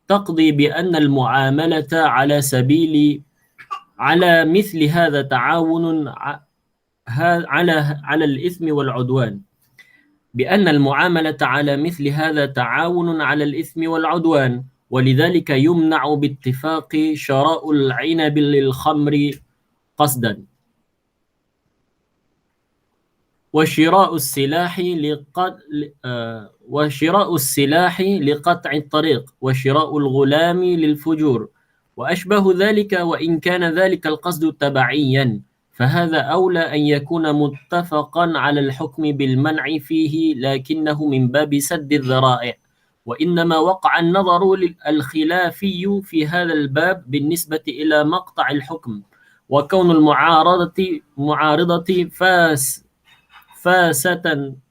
Speaker 2: تقضي بأن المعاملة على مثل هذا تعاون على الإثم والعدوان، بأن المعاملة على مثل هذا تعاون على الإثم والعدوان، ولذلك يمنع باتفاق شراء العنب للخمر قصدا. وشراء السلاح وشراء السلاح لقطع الطريق وشراء الغلام للفجور وأشبه ذلك، وإن كان ذلك القصد تبعيا فهذا أولى أن يكون متفقا على الحكم بالمنع فيه، لكنه من باب سد الذرائع. وإنما وقع النظر الخلافي في هذا الباب بالنسبة إلى مقطع الحكم، وكون المعارضة فاسة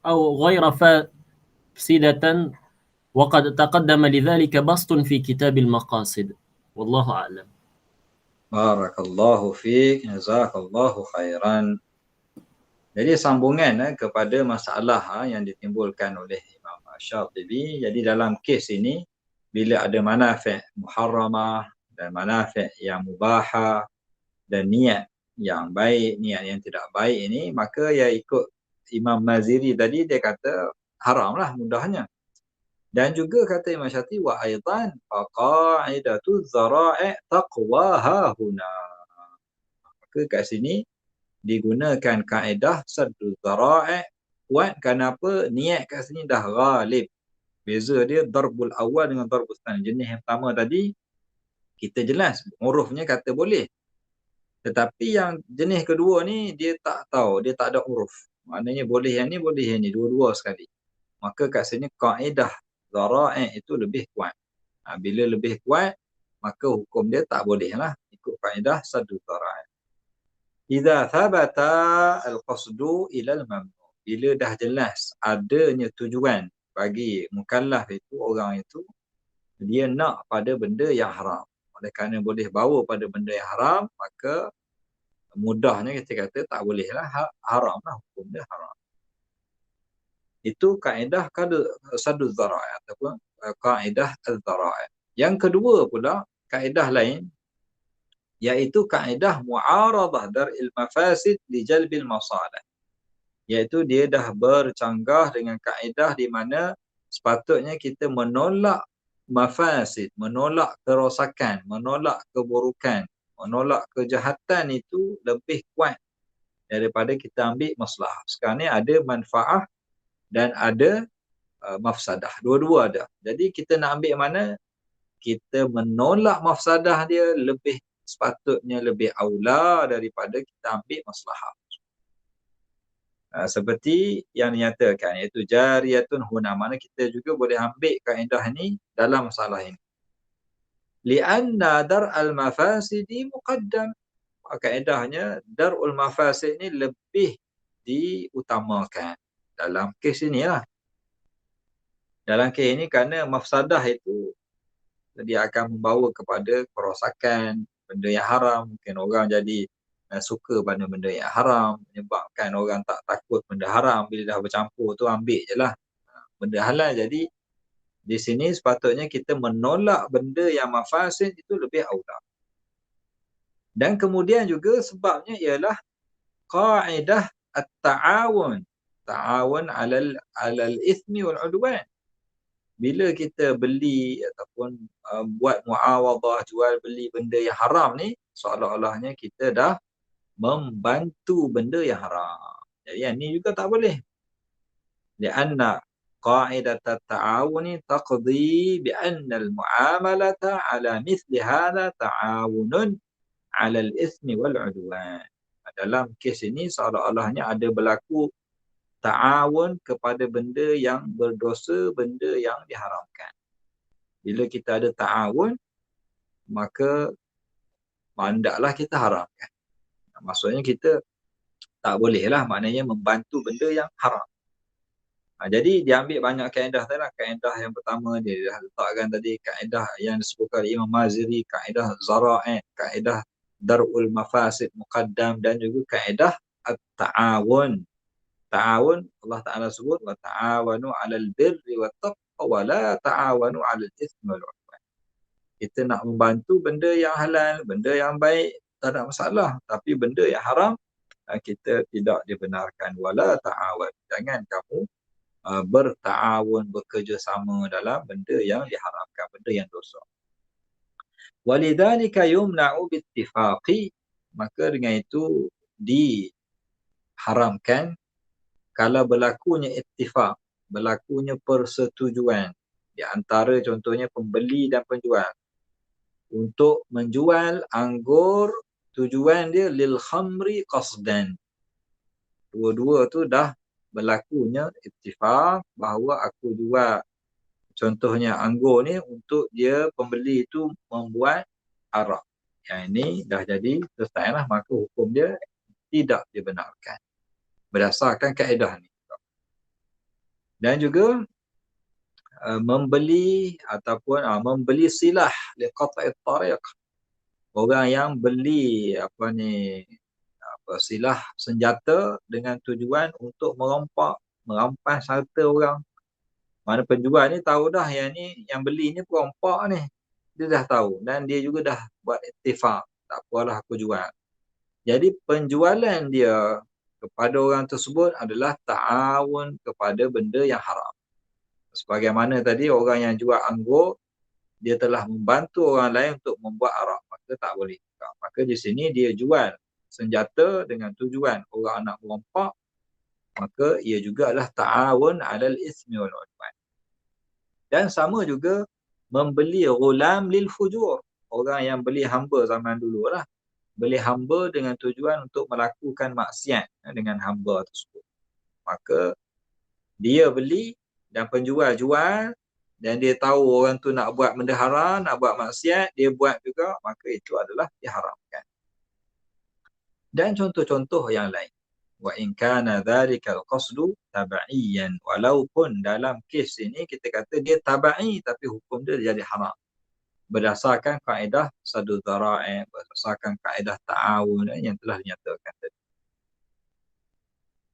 Speaker 2: أو غير فاسدة، وقد تقدم لذلك بسط في كتاب المقاصد. والله أعلم.
Speaker 3: Barakallahu fiik, jazakallahu khairan. Jadi sambungan kepada masalah yang ditimbulkan oleh Imam Syatibi. Jadi dalam kes ini, bila ada manafi' muharramah dan manafi' yang mubahah dan niat yang baik, niat yang tidak baik ini, maka ya ikut Imam Maziri tadi, dia kata haramlah mudahnya. Dan juga kata Imam Syatibi, wa aidan faqa'idatu dzara'i' taqwaha huna. Maka kat sini digunakan kaedah saddu dzara'i'. Kuat kenapa? Niat kat sini dah ghalib. Beza dia darbul awal dengan darbul tsani. Jenis yang pertama tadi kita jelas urufnya kata boleh. Tetapi yang jenis kedua ni dia tak tahu, dia tak ada uruf. Maknanya boleh yang ni, boleh yang ni, dua-dua sekali. Maka kat sini kaedah dzara'i' itu lebih kuat. Bila lebih kuat, maka hukum dia tak boleh lah. Ikut kaedah saddu dzara'i'. Idza thabata al-qasdu ila al-mamnu. Bila dah jelas adanya tujuan bagi mukallaf itu, orang itu, dia nak pada benda yang haram. Oleh kerana boleh bawa pada benda yang haram, maka mudahnya kita kata tak boleh lah, haram lah, hukum dia haram. Itu kaedah saddu dzara'i' ataupun kaedah al-dzara'i'. Yang kedua pula, kaedah lain, iaitu kaedah mu'aradah dar'il mafasid li jalbil masalah. Iaitu dia dah bercanggah dengan kaedah di mana sepatutnya kita menolak mafasid, menolak kerosakan, menolak keburukan, menolak kejahatan itu lebih kuat daripada kita ambil maslahah. Sekarang ni ada manfaah dan ada mafsadah. Dua-dua ada. Jadi kita nak ambil mana? Kita menolak mafsadah dia lebih sepatutnya lebih aula daripada kita ambil maslahah. Seperti yang dinyatakan, iaitu jariyatun huna. Mana kita juga boleh ambil kaedah ini dalam masalah ini. Lianna dar'al mafasidi muqaddam. Kaedahnya dar'ul mafasid ini lebih diutamakan dalam kes ini lah. Dalam kes ini kerana mafsadah itu dia akan membawa kepada kerosakan, benda yang haram. Mungkin orang jadi suka pada benda yang haram, menyebabkan orang tak takut benda haram. Bila dah bercampur tu ambil je lah benda halal. Jadi di sini sepatutnya kita menolak benda yang mafasid itu lebih aula. Dan kemudian juga sebabnya ialah qaedah at-ta'awun, ta'awun alal ithmi wal udwan. Bila kita beli ataupun buat muawadah, jual beli benda yang haram ni, seolah-olahnya kita dah membantu benda yang haram. Jadi yang ni juga tak boleh. Lianna qa'idat at-ta'awuni taqdi bi'anna al-mu'amalata ala mithli hadha ta'awunun ala al-ithmi wal 'udwan. Dalam kes ini seolah-olahnya ada berlaku ta'awun kepada benda yang berdosa, benda yang diharamkan. Bila kita ada ta'awun, maka hendaklah kita haramkan. Maksudnya kita tak bolehlah, maknanya membantu benda yang haram. Jadi dia ambil banyak kaedah tadi lah. Kaedah yang pertama dia dah letakkan tadi, kaedah yang disebutkan Imam Maziri, kaedah dzara'i', kaedah dar'ul mafasid muqaddam, dan juga kaedah at-ta'awun. Ta'awun, Allah Ta'ala sebut, wa ta'awanu 'alal birri wat taqwa wa la ta'awanu 'alal itsmi wal 'udwan. Kita nak membantu benda yang halal, benda yang baik, tak ada masalah. Tapi benda yang haram, kita tidak dibenarkan. Wala ta'awan. Jangan kamu berta'awun, bekerjasama dalam benda yang diharamkan, benda yang dosa. Walidhalika yumna'u bittifaqi. Maka dengan itu diharamkan kalau berlakunya ittifaq, berlakunya persetujuan di antara contohnya pembeli dan penjual untuk menjual anggur, tujuan dia lil khamri qasdan. Dua-dua tu dah berlakunya ittifaq bahawa aku jual contohnya anggur ni untuk dia pembeli itu membuat arak. Yang ini dah jadi selesailah, maka hukum dia tidak dibenarkan berdasarkan kaedah ni. Dan juga membeli ataupun membeli silah liqat'it tariq. Orang yang beli silah senjata dengan tujuan untuk merampas harta orang. Mana penjual ni tahu dah yang ni, yang beli ni perompak ni. Dia dah tahu dan dia juga dah buat ittifaq. Tak apalah aku jual. Jadi penjualan dia kepada orang tersebut adalah ta'awun kepada benda yang haram. Sebagaimana tadi orang yang jual anggur, dia telah membantu orang lain untuk membuat arak, maka tak boleh. Maka di sini dia jual senjata dengan tujuan orang nak merompak, maka ia juga adalah ta'awun 'alal ismi wal 'udwan. Dan sama juga membeli ghulam lil fujur. Orang yang beli hamba zaman dulu lah. Beli hamba dengan tujuan untuk melakukan maksiat dengan hamba tersebut. Maka dia beli dan penjual jual dan dia tahu orang tu nak buat benda haram, nak buat maksiat, dia buat juga, maka itu adalah diharamkan. Dan contoh-contoh yang lain. Wa in kana dzalikal qasdu tabaiyan, walaupun dalam kes ini kita kata dia tabai tapi hukum dia jadi haram. Berdasarkan kaedah saddu dzara'i, berdasarkan kaedah ta'awun yang telah dinyatakan tadi.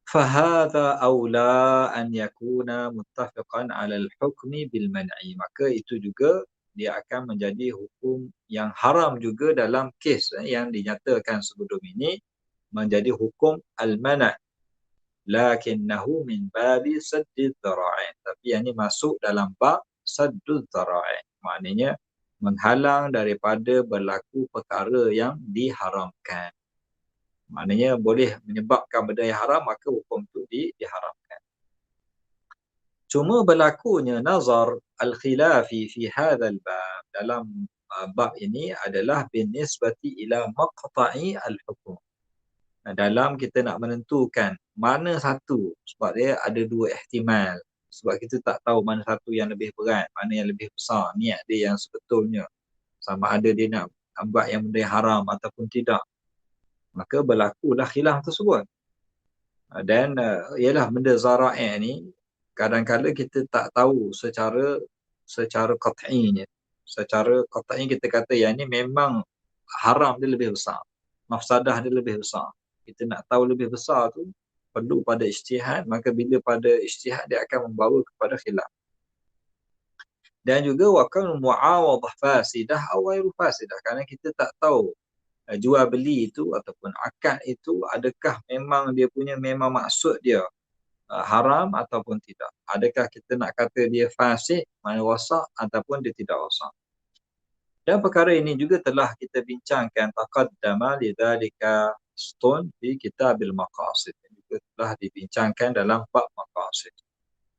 Speaker 3: Fahadha aula an yakuna muttafiqan 'ala al-hukmi bil man'i. Maka itu juga dia akan menjadi hukum yang haram juga dalam kes yang dinyatakan sebelum ini menjadi hukum al-mana'. Lakinnahu min babi saddid dzara'i. Tapi yang ini masuk dalam bab saddud dzara'i. Maknanya menghalang daripada berlaku perkara yang diharamkan. Maknanya boleh menyebabkan benda yang haram, maka hukum itu diharamkan. Cuma berlakunya nazar al-khilafi fi hadzal bab, dalam bab ini adalah binisbati ila maqta'i al-hukm. Dalam kita nak menentukan mana satu, sebab dia ada dua ihtimal. Sebab kita tak tahu mana satu yang lebih berat, mana yang lebih besar niat dia yang sebetulnya. Sama ada dia nak buat yang benda yang haram ataupun tidak. Maka berlakulah khilaf tersebut. Dan ialah benda zara'i ni kadang-kadang kita tak tahu secara qat'inya. Secara qat'i kita kata yang ni memang haram dia lebih besar, mafsadah dia lebih besar. Kita nak tahu lebih besar tu perlu pada ijtihad, maka bila pada ijtihad dia akan membawa kepada khilaf. Dan juga wakil mu'awadah fasidah atau ghairu fasidah, kerana kita tak tahu jual beli itu ataupun akad itu adakah memang dia punya memang maksud dia haram ataupun tidak. Adakah kita nak kata dia fasid, mana rosak ataupun dia tidak rosak. Dan perkara ini juga telah kita bincangkan taqaddama lidzalika stun fi kitabil maqasid. Juga telah dibincangkan dalam bab maqasid.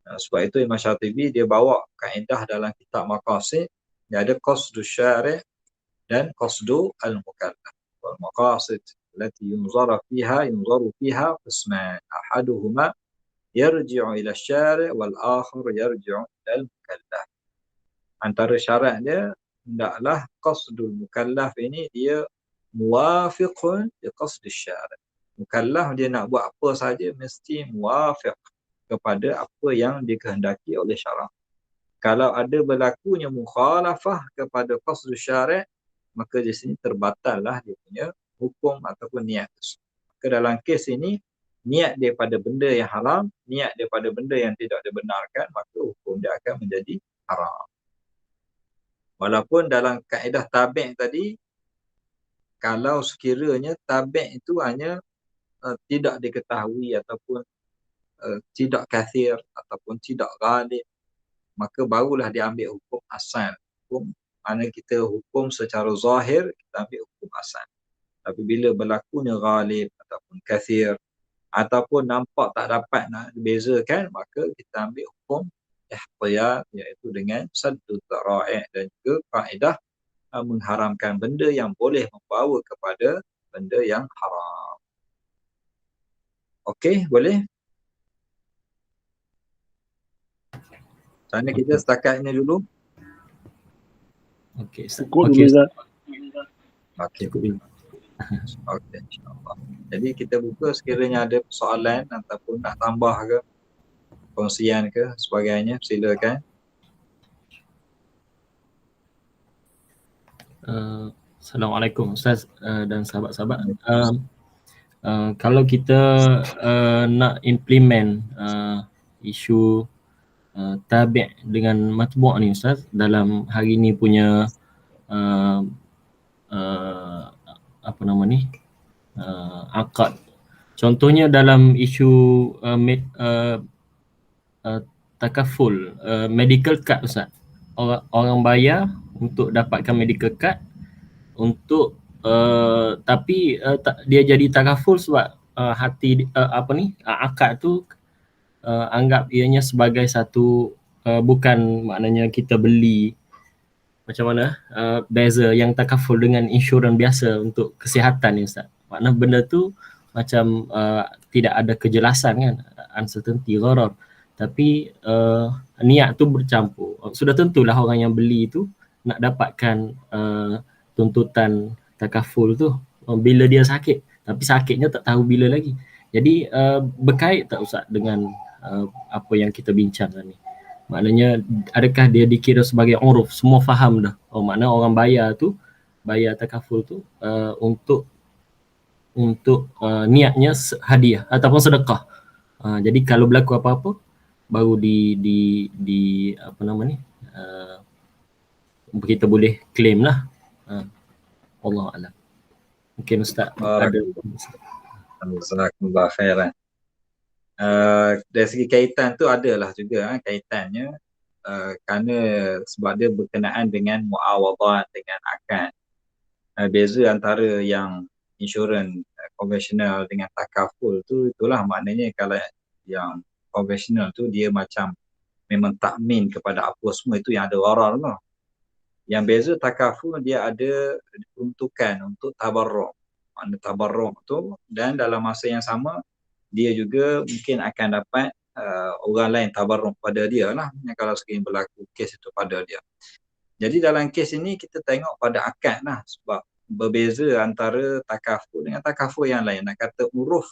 Speaker 3: Sebab itu Imam Syatibi dia bawa kaedah dalam kitab maqasid, dia ada qasdu syari' dan qasdu al-mukallaf. Wal-maqasid allati yunzaru fiha qisman. Ahaduhuma yarji'u ila syari' wal akhar yarji'u ila al-mukallaf. Antara syarat dia hendaklah qasdul mukallaf ini dia muwafiqun li qasdi syari'. Mukallaf dia nak buat apa saja mesti muwafiq kepada apa yang dikehendaki oleh syarak. Kalau ada berlakunya mukhalafah kepada qasdu syari', maka di sini terbatallah dia punya hukum ataupun niat tersebut. Maka dalam kes ini, niat daripada benda yang haram, niat daripada benda yang tidak dibenarkan, maka hukum dia akan menjadi haram. Walaupun dalam kaedah tabi' tadi, kalau sekiranya tabi' itu hanya tidak diketahui ataupun tidak kathir ataupun tidak ghalib, maka barulah diambil hukum asal. Hukum mana kita hukum secara zahir, kita ambil hukum asal. Tapi bila berlakunya ghalib ataupun kathir, ataupun nampak tak dapat nak bezakan, maka kita ambil hukum ihtiyat, iaitu dengan saddu dzara'i, dan juga kaedah mengharamkan benda yang boleh membawa kepada benda yang haram. Okey, boleh? Sana kita setakat ini dulu.
Speaker 2: Okey,
Speaker 1: Cukup
Speaker 2: okey,
Speaker 1: dulu Ustaz.
Speaker 3: Okey.
Speaker 2: cukup dulu.
Speaker 3: Okey, insya-Allah. Jadi kita buka sekiranya ada soalan ataupun nak tambah ke, kongsian ke sebagainya, silakan.
Speaker 2: Assalamualaikum Ustaz dan sahabat-sahabat. Kalau kita nak implement isu tabi' dengan matbu' ni Ustaz, dalam hari ni punya apa nama ni, akad. Contohnya dalam isu takaful, medical card Ustaz. Orang bayar untuk dapatkan medical card untuk tapi dia jadi takaful sebab hati akad tu anggap ianya sebagai satu bukan maknanya kita beli macam mana beza yang takaful dengan insurans biasa untuk kesihatan ni Ustaz. Makna benda tu macam tidak ada kejelasan kan, uncertainty, gharar. Tapi niat tu bercampur. Sudah tentulah orang yang beli tu nak dapatkan tuntutan takaful tu bila dia sakit, tapi sakitnya tak tahu bila lagi. Jadi berkait tak Ustaz dengan apa yang kita bincangkan ni? Maknanya adakah dia dikira sebagai uruf, semua faham dah, makna orang bayar takaful tu untuk niatnya hadiah ataupun sedekah. Jadi kalau berlaku apa-apa baru di apa nama ni, kita boleh claim lah. Allah alam. Mungkin Ustaz ada.
Speaker 3: Jazakumullah khairan. Dari segi kaitan tu adalah juga kaitannya kerana sebab dia berkenaan dengan muawadhat, dengan akad. Beza antara yang insurans konvensional dengan takaful tu, itulah maknanya kalau yang konvensional tu dia macam memang takmin kepada apa semua itu yang ada gharar tu. Yang beza takaful dia ada peruntukan untuk tabarruk. Makna tabarruk tu, dan dalam masa yang sama dia juga mungkin akan dapat orang lain tabarruk pada dia lah, kalau sekiranya berlaku kes itu pada dia. Jadi dalam kes ini kita tengok pada akad lah, sebab berbeza antara takaful dengan takaful yang lain. Nak kata uruf,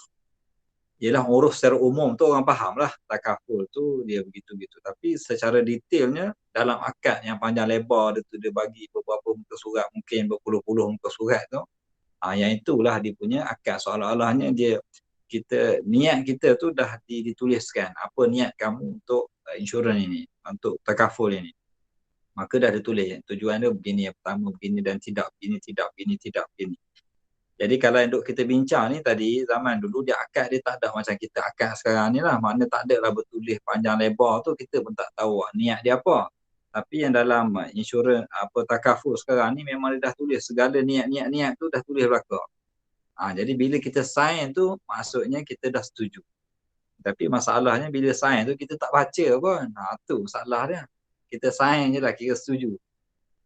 Speaker 3: ialah uruf secara umum tu orang faham lah takaful tu dia begitu-begitu. Tapi secara detailnya dalam akad yang panjang lebar dia tu, dia bagi beberapa muka surat, mungkin berpuluh-puluh muka surat tu. Yang itulah dia punya akad, seolah-olahnya dia niat kita tu dah dituliskan apa niat kamu untuk insurans ini, untuk takaful ini. Maka dah ditulis tujuan dia begini, yang pertama begini dan tidak begini, tidak begini, tidak begini. Jadi kalau yang kita bincang ni tadi, zaman dulu dia akad dia tak ada macam kita akad sekarang ni lah. Maknanya tak ada lah bertulis panjang lebar tu, kita pun tak tahu niat dia apa. Tapi yang dalam insurans takaful sekarang ni memang dia dah tulis segala niat tu dah tulis belakang. Jadi bila kita sign tu maksudnya kita dah setuju. Tapi masalahnya bila sign tu kita tak baca pun. Tu masalah dia. Kita sign je lah kira setuju.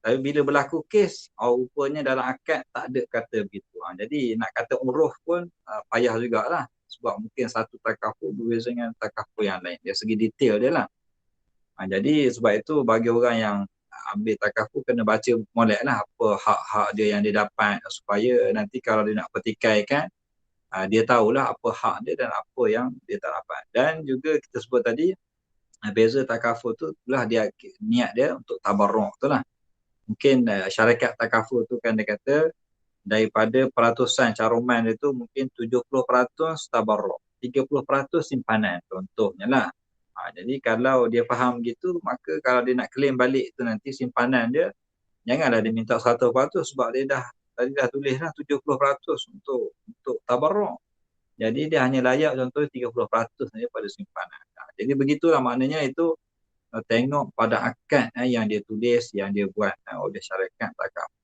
Speaker 3: Tapi bila berlaku kes, rupanya dalam akad tak ada kata begitu. Jadi nak kata uruf pun payah jugalah. Sebab mungkin satu takaful berbeza dengan takaful yang lain. Dari segi detail dia lah. Jadi sebab itu bagi orang yang ambil takaful kena baca molek lah apa hak-hak dia yang dia dapat, supaya nanti kalau dia nak pertikaikan dia tahulah apa hak dia dan apa yang dia tak dapat. Dan juga kita sebut tadi beza takaful tu lah dia niat dia untuk tabarruk tu lah. Mungkin syarikat takaful tu kan dia kata daripada peratusan caruman dia tu mungkin 70% tabarruk, 30% simpanan contohnya lah. Jadi kalau dia faham gitu, maka kalau dia nak claim balik tu nanti simpanan dia, janganlah dia minta 100% sebab dia tadi dah tulis lah 70% untuk tabarruk. Jadi dia hanya layak contoh 30% saja pada simpanan. Jadi begitulah maknanya itu tengok pada akad yang dia tulis, yang dia buat oleh syarikat takaful.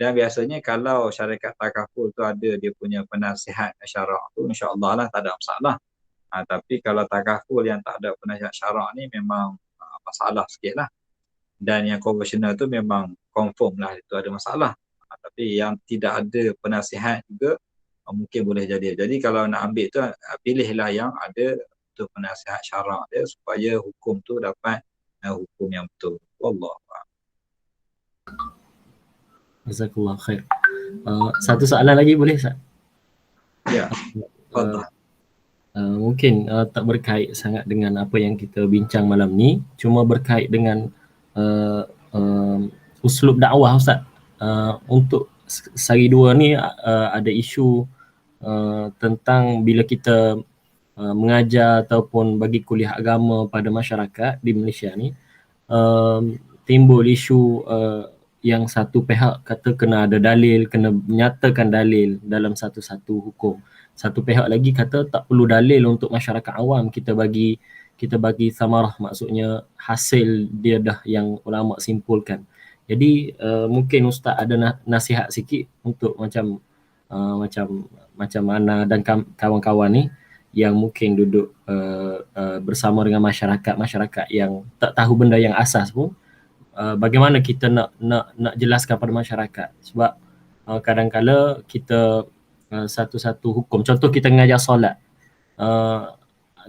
Speaker 3: Dan biasanya kalau syarikat takaful tu ada dia punya penasihat syarak tu, insya-Allah lah tak ada masalah. Tapi kalau takaful yang tak ada penasihat syarak ni memang masalah sikit lah. Dan yang konvensional tu memang confirm lah itu ada masalah. Tapi yang tidak ada penasihat juga mungkin boleh jadi. Jadi kalau nak ambil tu pilihlah yang ada tu penasihat syarak dia supaya hukum tu dapat hukum yang betul. Wallah.
Speaker 2: Jazakallah khair. Satu soalan lagi boleh Ustaz?
Speaker 3: Ya. Fadhal.
Speaker 2: Mungkin tak berkait sangat dengan apa yang kita bincang malam ni, cuma berkait dengan uslub dakwah Ustaz. Untuk sehari dua ni ada isu tentang bila kita mengajar ataupun bagi kuliah agama pada masyarakat di Malaysia ni, timbul isu yang satu pihak kata kena ada dalil, kena menyatakan dalil dalam satu-satu hukum. Satu pihak lagi kata tak perlu dalil untuk masyarakat awam, kita bagi samarah, maksudnya hasil dia dah yang ulama simpulkan. Jadi mungkin Ustaz ada nasihat sikit untuk macam Ana dan kawan-kawan ni yang mungkin duduk bersama dengan masyarakat yang tak tahu benda yang asas pun, bagaimana kita nak jelaskan pada masyarakat. Sebab kadang-kala kita satu-satu hukum, contoh kita mengajar solat,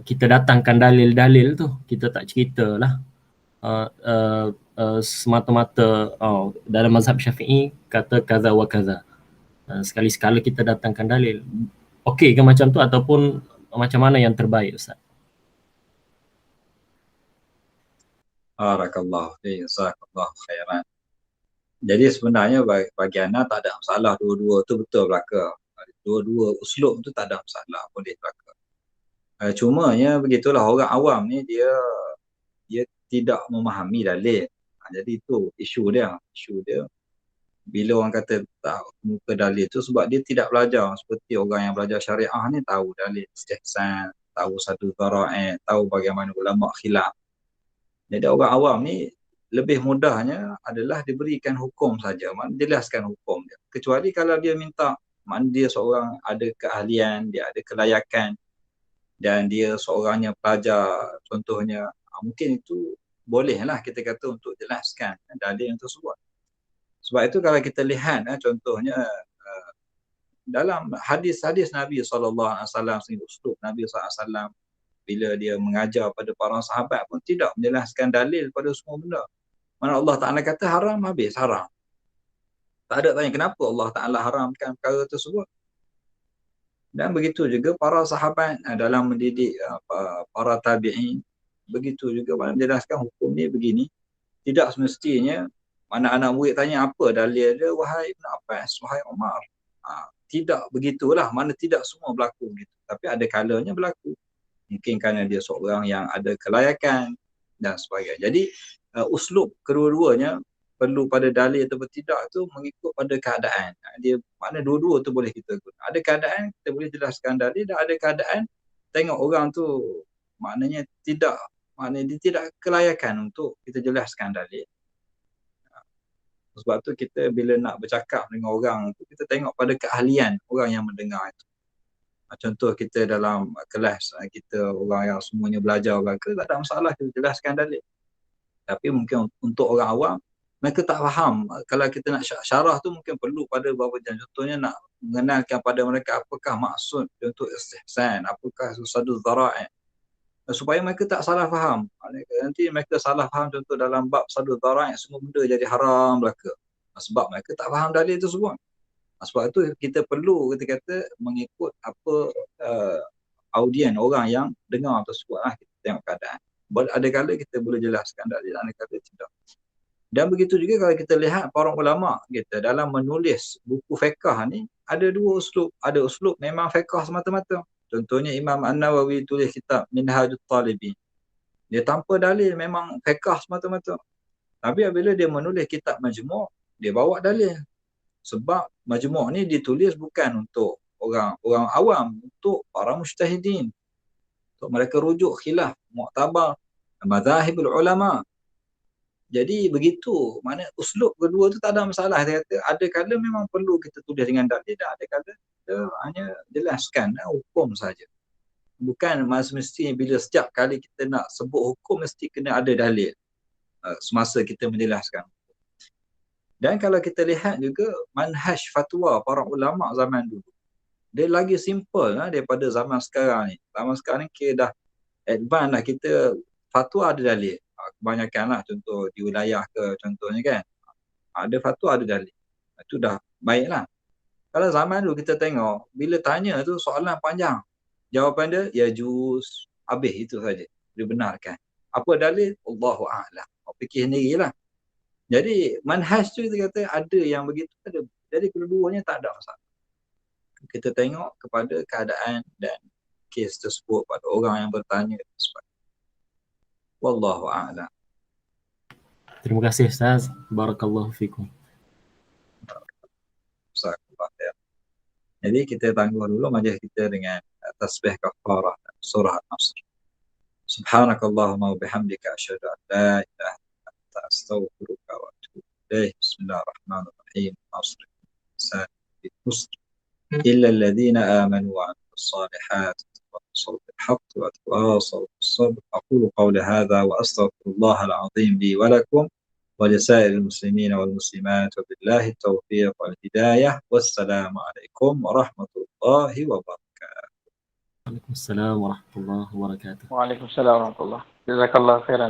Speaker 2: kita datangkan dalil-dalil tu, kita tak ceritalah semata-mata dalam mazhab Syafi'i kata kaza wa kaza. Sekali-sekala kita datangkan dalil. Okey ke macam tu ataupun macam mana yang terbaik Ustaz?
Speaker 3: Barakallahu fiik, jazakallahu khairan. Jadi sebenarnya bagi ana tak ada masalah, dua-dua tu betul belaka. Dua-dua uslub tu tak ada masalah, boleh belaka. Cumanya begitulah, orang awam ni dia tidak memahami dalil. Jadi itu isu dia. Bila orang kata tak muka dalil tu sebab dia tidak belajar. Seperti orang yang belajar syariah ni tahu dalil istihsan, tahu satu dhara'i, tahu bagaimana ulama khilaf. Jadi orang awam ni lebih mudahnya adalah diberikan hukum saja, jelaskan hukum dia. Kecuali kalau dia minta, dia seorang ada keahlian, dia ada kelayakan dan dia seorangnya pelajar contohnya, mungkin itu bolehlah kita kata untuk jelaskan dalil yang tersebut. Sebab itu kalau kita lihat contohnya dalam hadis-hadis Nabi SAW, uslub Nabi SAW bila dia mengajar pada para sahabat pun tidak menjelaskan dalil pada semua benda. Mana Allah Ta'ala kata haram, habis haram. Tak ada tanya kenapa Allah Ta'ala haramkan perkara tersebut. Dan begitu juga para sahabat dalam mendidik para tabi'in, begitu juga menjelaskan hukum ni begini. Tidak semestinya mana anak murid tanya apa dalil dia, wahai Ibn Abbas, wahai Umar. Tidak begitulah, mana tidak semua berlaku begitu. Tapi ada kalanya berlaku. Mungkin kerana dia seorang yang ada kelayakan dan sebagainya. Jadi uslub kedua-duanya perlu pada dalil atau tidak tu mengikut pada keadaan. Dia mana dua-dua tu boleh kita guna. Ada keadaan kita boleh jelaskan dalil, dan ada keadaan tengok orang tu maknanya dia tidak kelayakan untuk kita jelaskan dalil. Sebab tu kita bila nak bercakap dengan orang tu, kita tengok pada keahlian orang yang mendengar itu. Contoh kita dalam kelas, kita orang yang semuanya belajar tak ada masalah kita jelaskan dalil. Tapi mungkin untuk orang awam, mereka tak faham. Kalau kita nak syarah tu mungkin perlu pada beberapa jam. Contohnya nak mengenalkan pada mereka apakah maksud contoh istihsan, apakah sadu dhara'i, supaya mereka tak salah faham. Nanti mereka salah faham, contoh dalam bab sadu dhara'i semua benda jadi haram belaka. Sebab mereka tak faham dalil tu semua. Sebab itu kita perlu kita kata mengikut apa audien orang yang dengar tersebut lah, kita tengok keadaan. Ada kala kita boleh jelaskan dalil, ada kala tidak. Dan begitu juga kalau kita lihat para ulama kita dalam menulis buku fiqh ni ada dua uslub. Ada uslub memang fiqh semata-mata. Contohnya Imam An-Nawawi tulis kitab Minhajut Talibin. Dia tanpa dalil, memang fiqh semata-mata. Tapi apabila dia menulis kitab Majmu', dia bawa dalil. Sebab Majmu' ni ditulis bukan untuk orang awam, untuk para mujtahidin. Untuk mereka rujuk khilaf, mu'tabar, mazahibul ulama. Jadi begitu, mana uslub kedua tu tak ada masalah. Dia kata ada kala memang perlu kita tulis dengan dalil dan ada kala kita hanya jelaskan hukum saja. Bukan mesti bila setiap kali kita nak sebut hukum mesti kena ada dalil semasa kita menjelaskan. Dan kalau kita lihat juga manhaj fatwa para ulama zaman dulu, dia lagi simple daripada zaman sekarang ni. Zaman sekarang ni kira dah advance dah, kita fatwa ada dalil. Kebanyakan lah contoh di wilayah ke contohnya kan. Ada fatwa ada dalil. Itu dah baik lah. Kalau zaman dulu kita tengok, bila tanya tu soalan panjang. Jawapan dia, ya juz, habis itu saja. Dibenarkan. Apa dalil? Allahu a'lam. Fikir sendirilah. Jadi manhaj tu kita kata ada yang begitu ada. Jadi kedua-duanya tak ada masalah. Kita tengok kepada keadaan dan kes tersebut pada orang yang bertanya. Wallahu a'lam.
Speaker 2: Terima kasih Ustaz. Barakallahu fikum.
Speaker 3: Jadi kita tangguh dulu majlis kita dengan tasbih kafarah surah An-Nasr. Subhanakallahumma wa bihamdika asyhadu an la ilaha illa anta astaghfiruka wa atubu ilaik. Bismillahirrahmanirrahim. Nasr insan bil-nusr illa alladhina amanu wa 'amilus salihat wa tawasaw bil haqq wa tawasaw bis sabr. Aqulu qawli hadha wa astaghfirullahal 'azim li wa lakum ولسائر المسلمين والمسلمات وبالله التوفيق والهداية والسلام عليكم ورحمة الله وبركاته.
Speaker 2: وعليكم السلام ورحمة الله وبركاته.
Speaker 1: وعليكم السلام ورحمة الله. جزاك الله خيرا.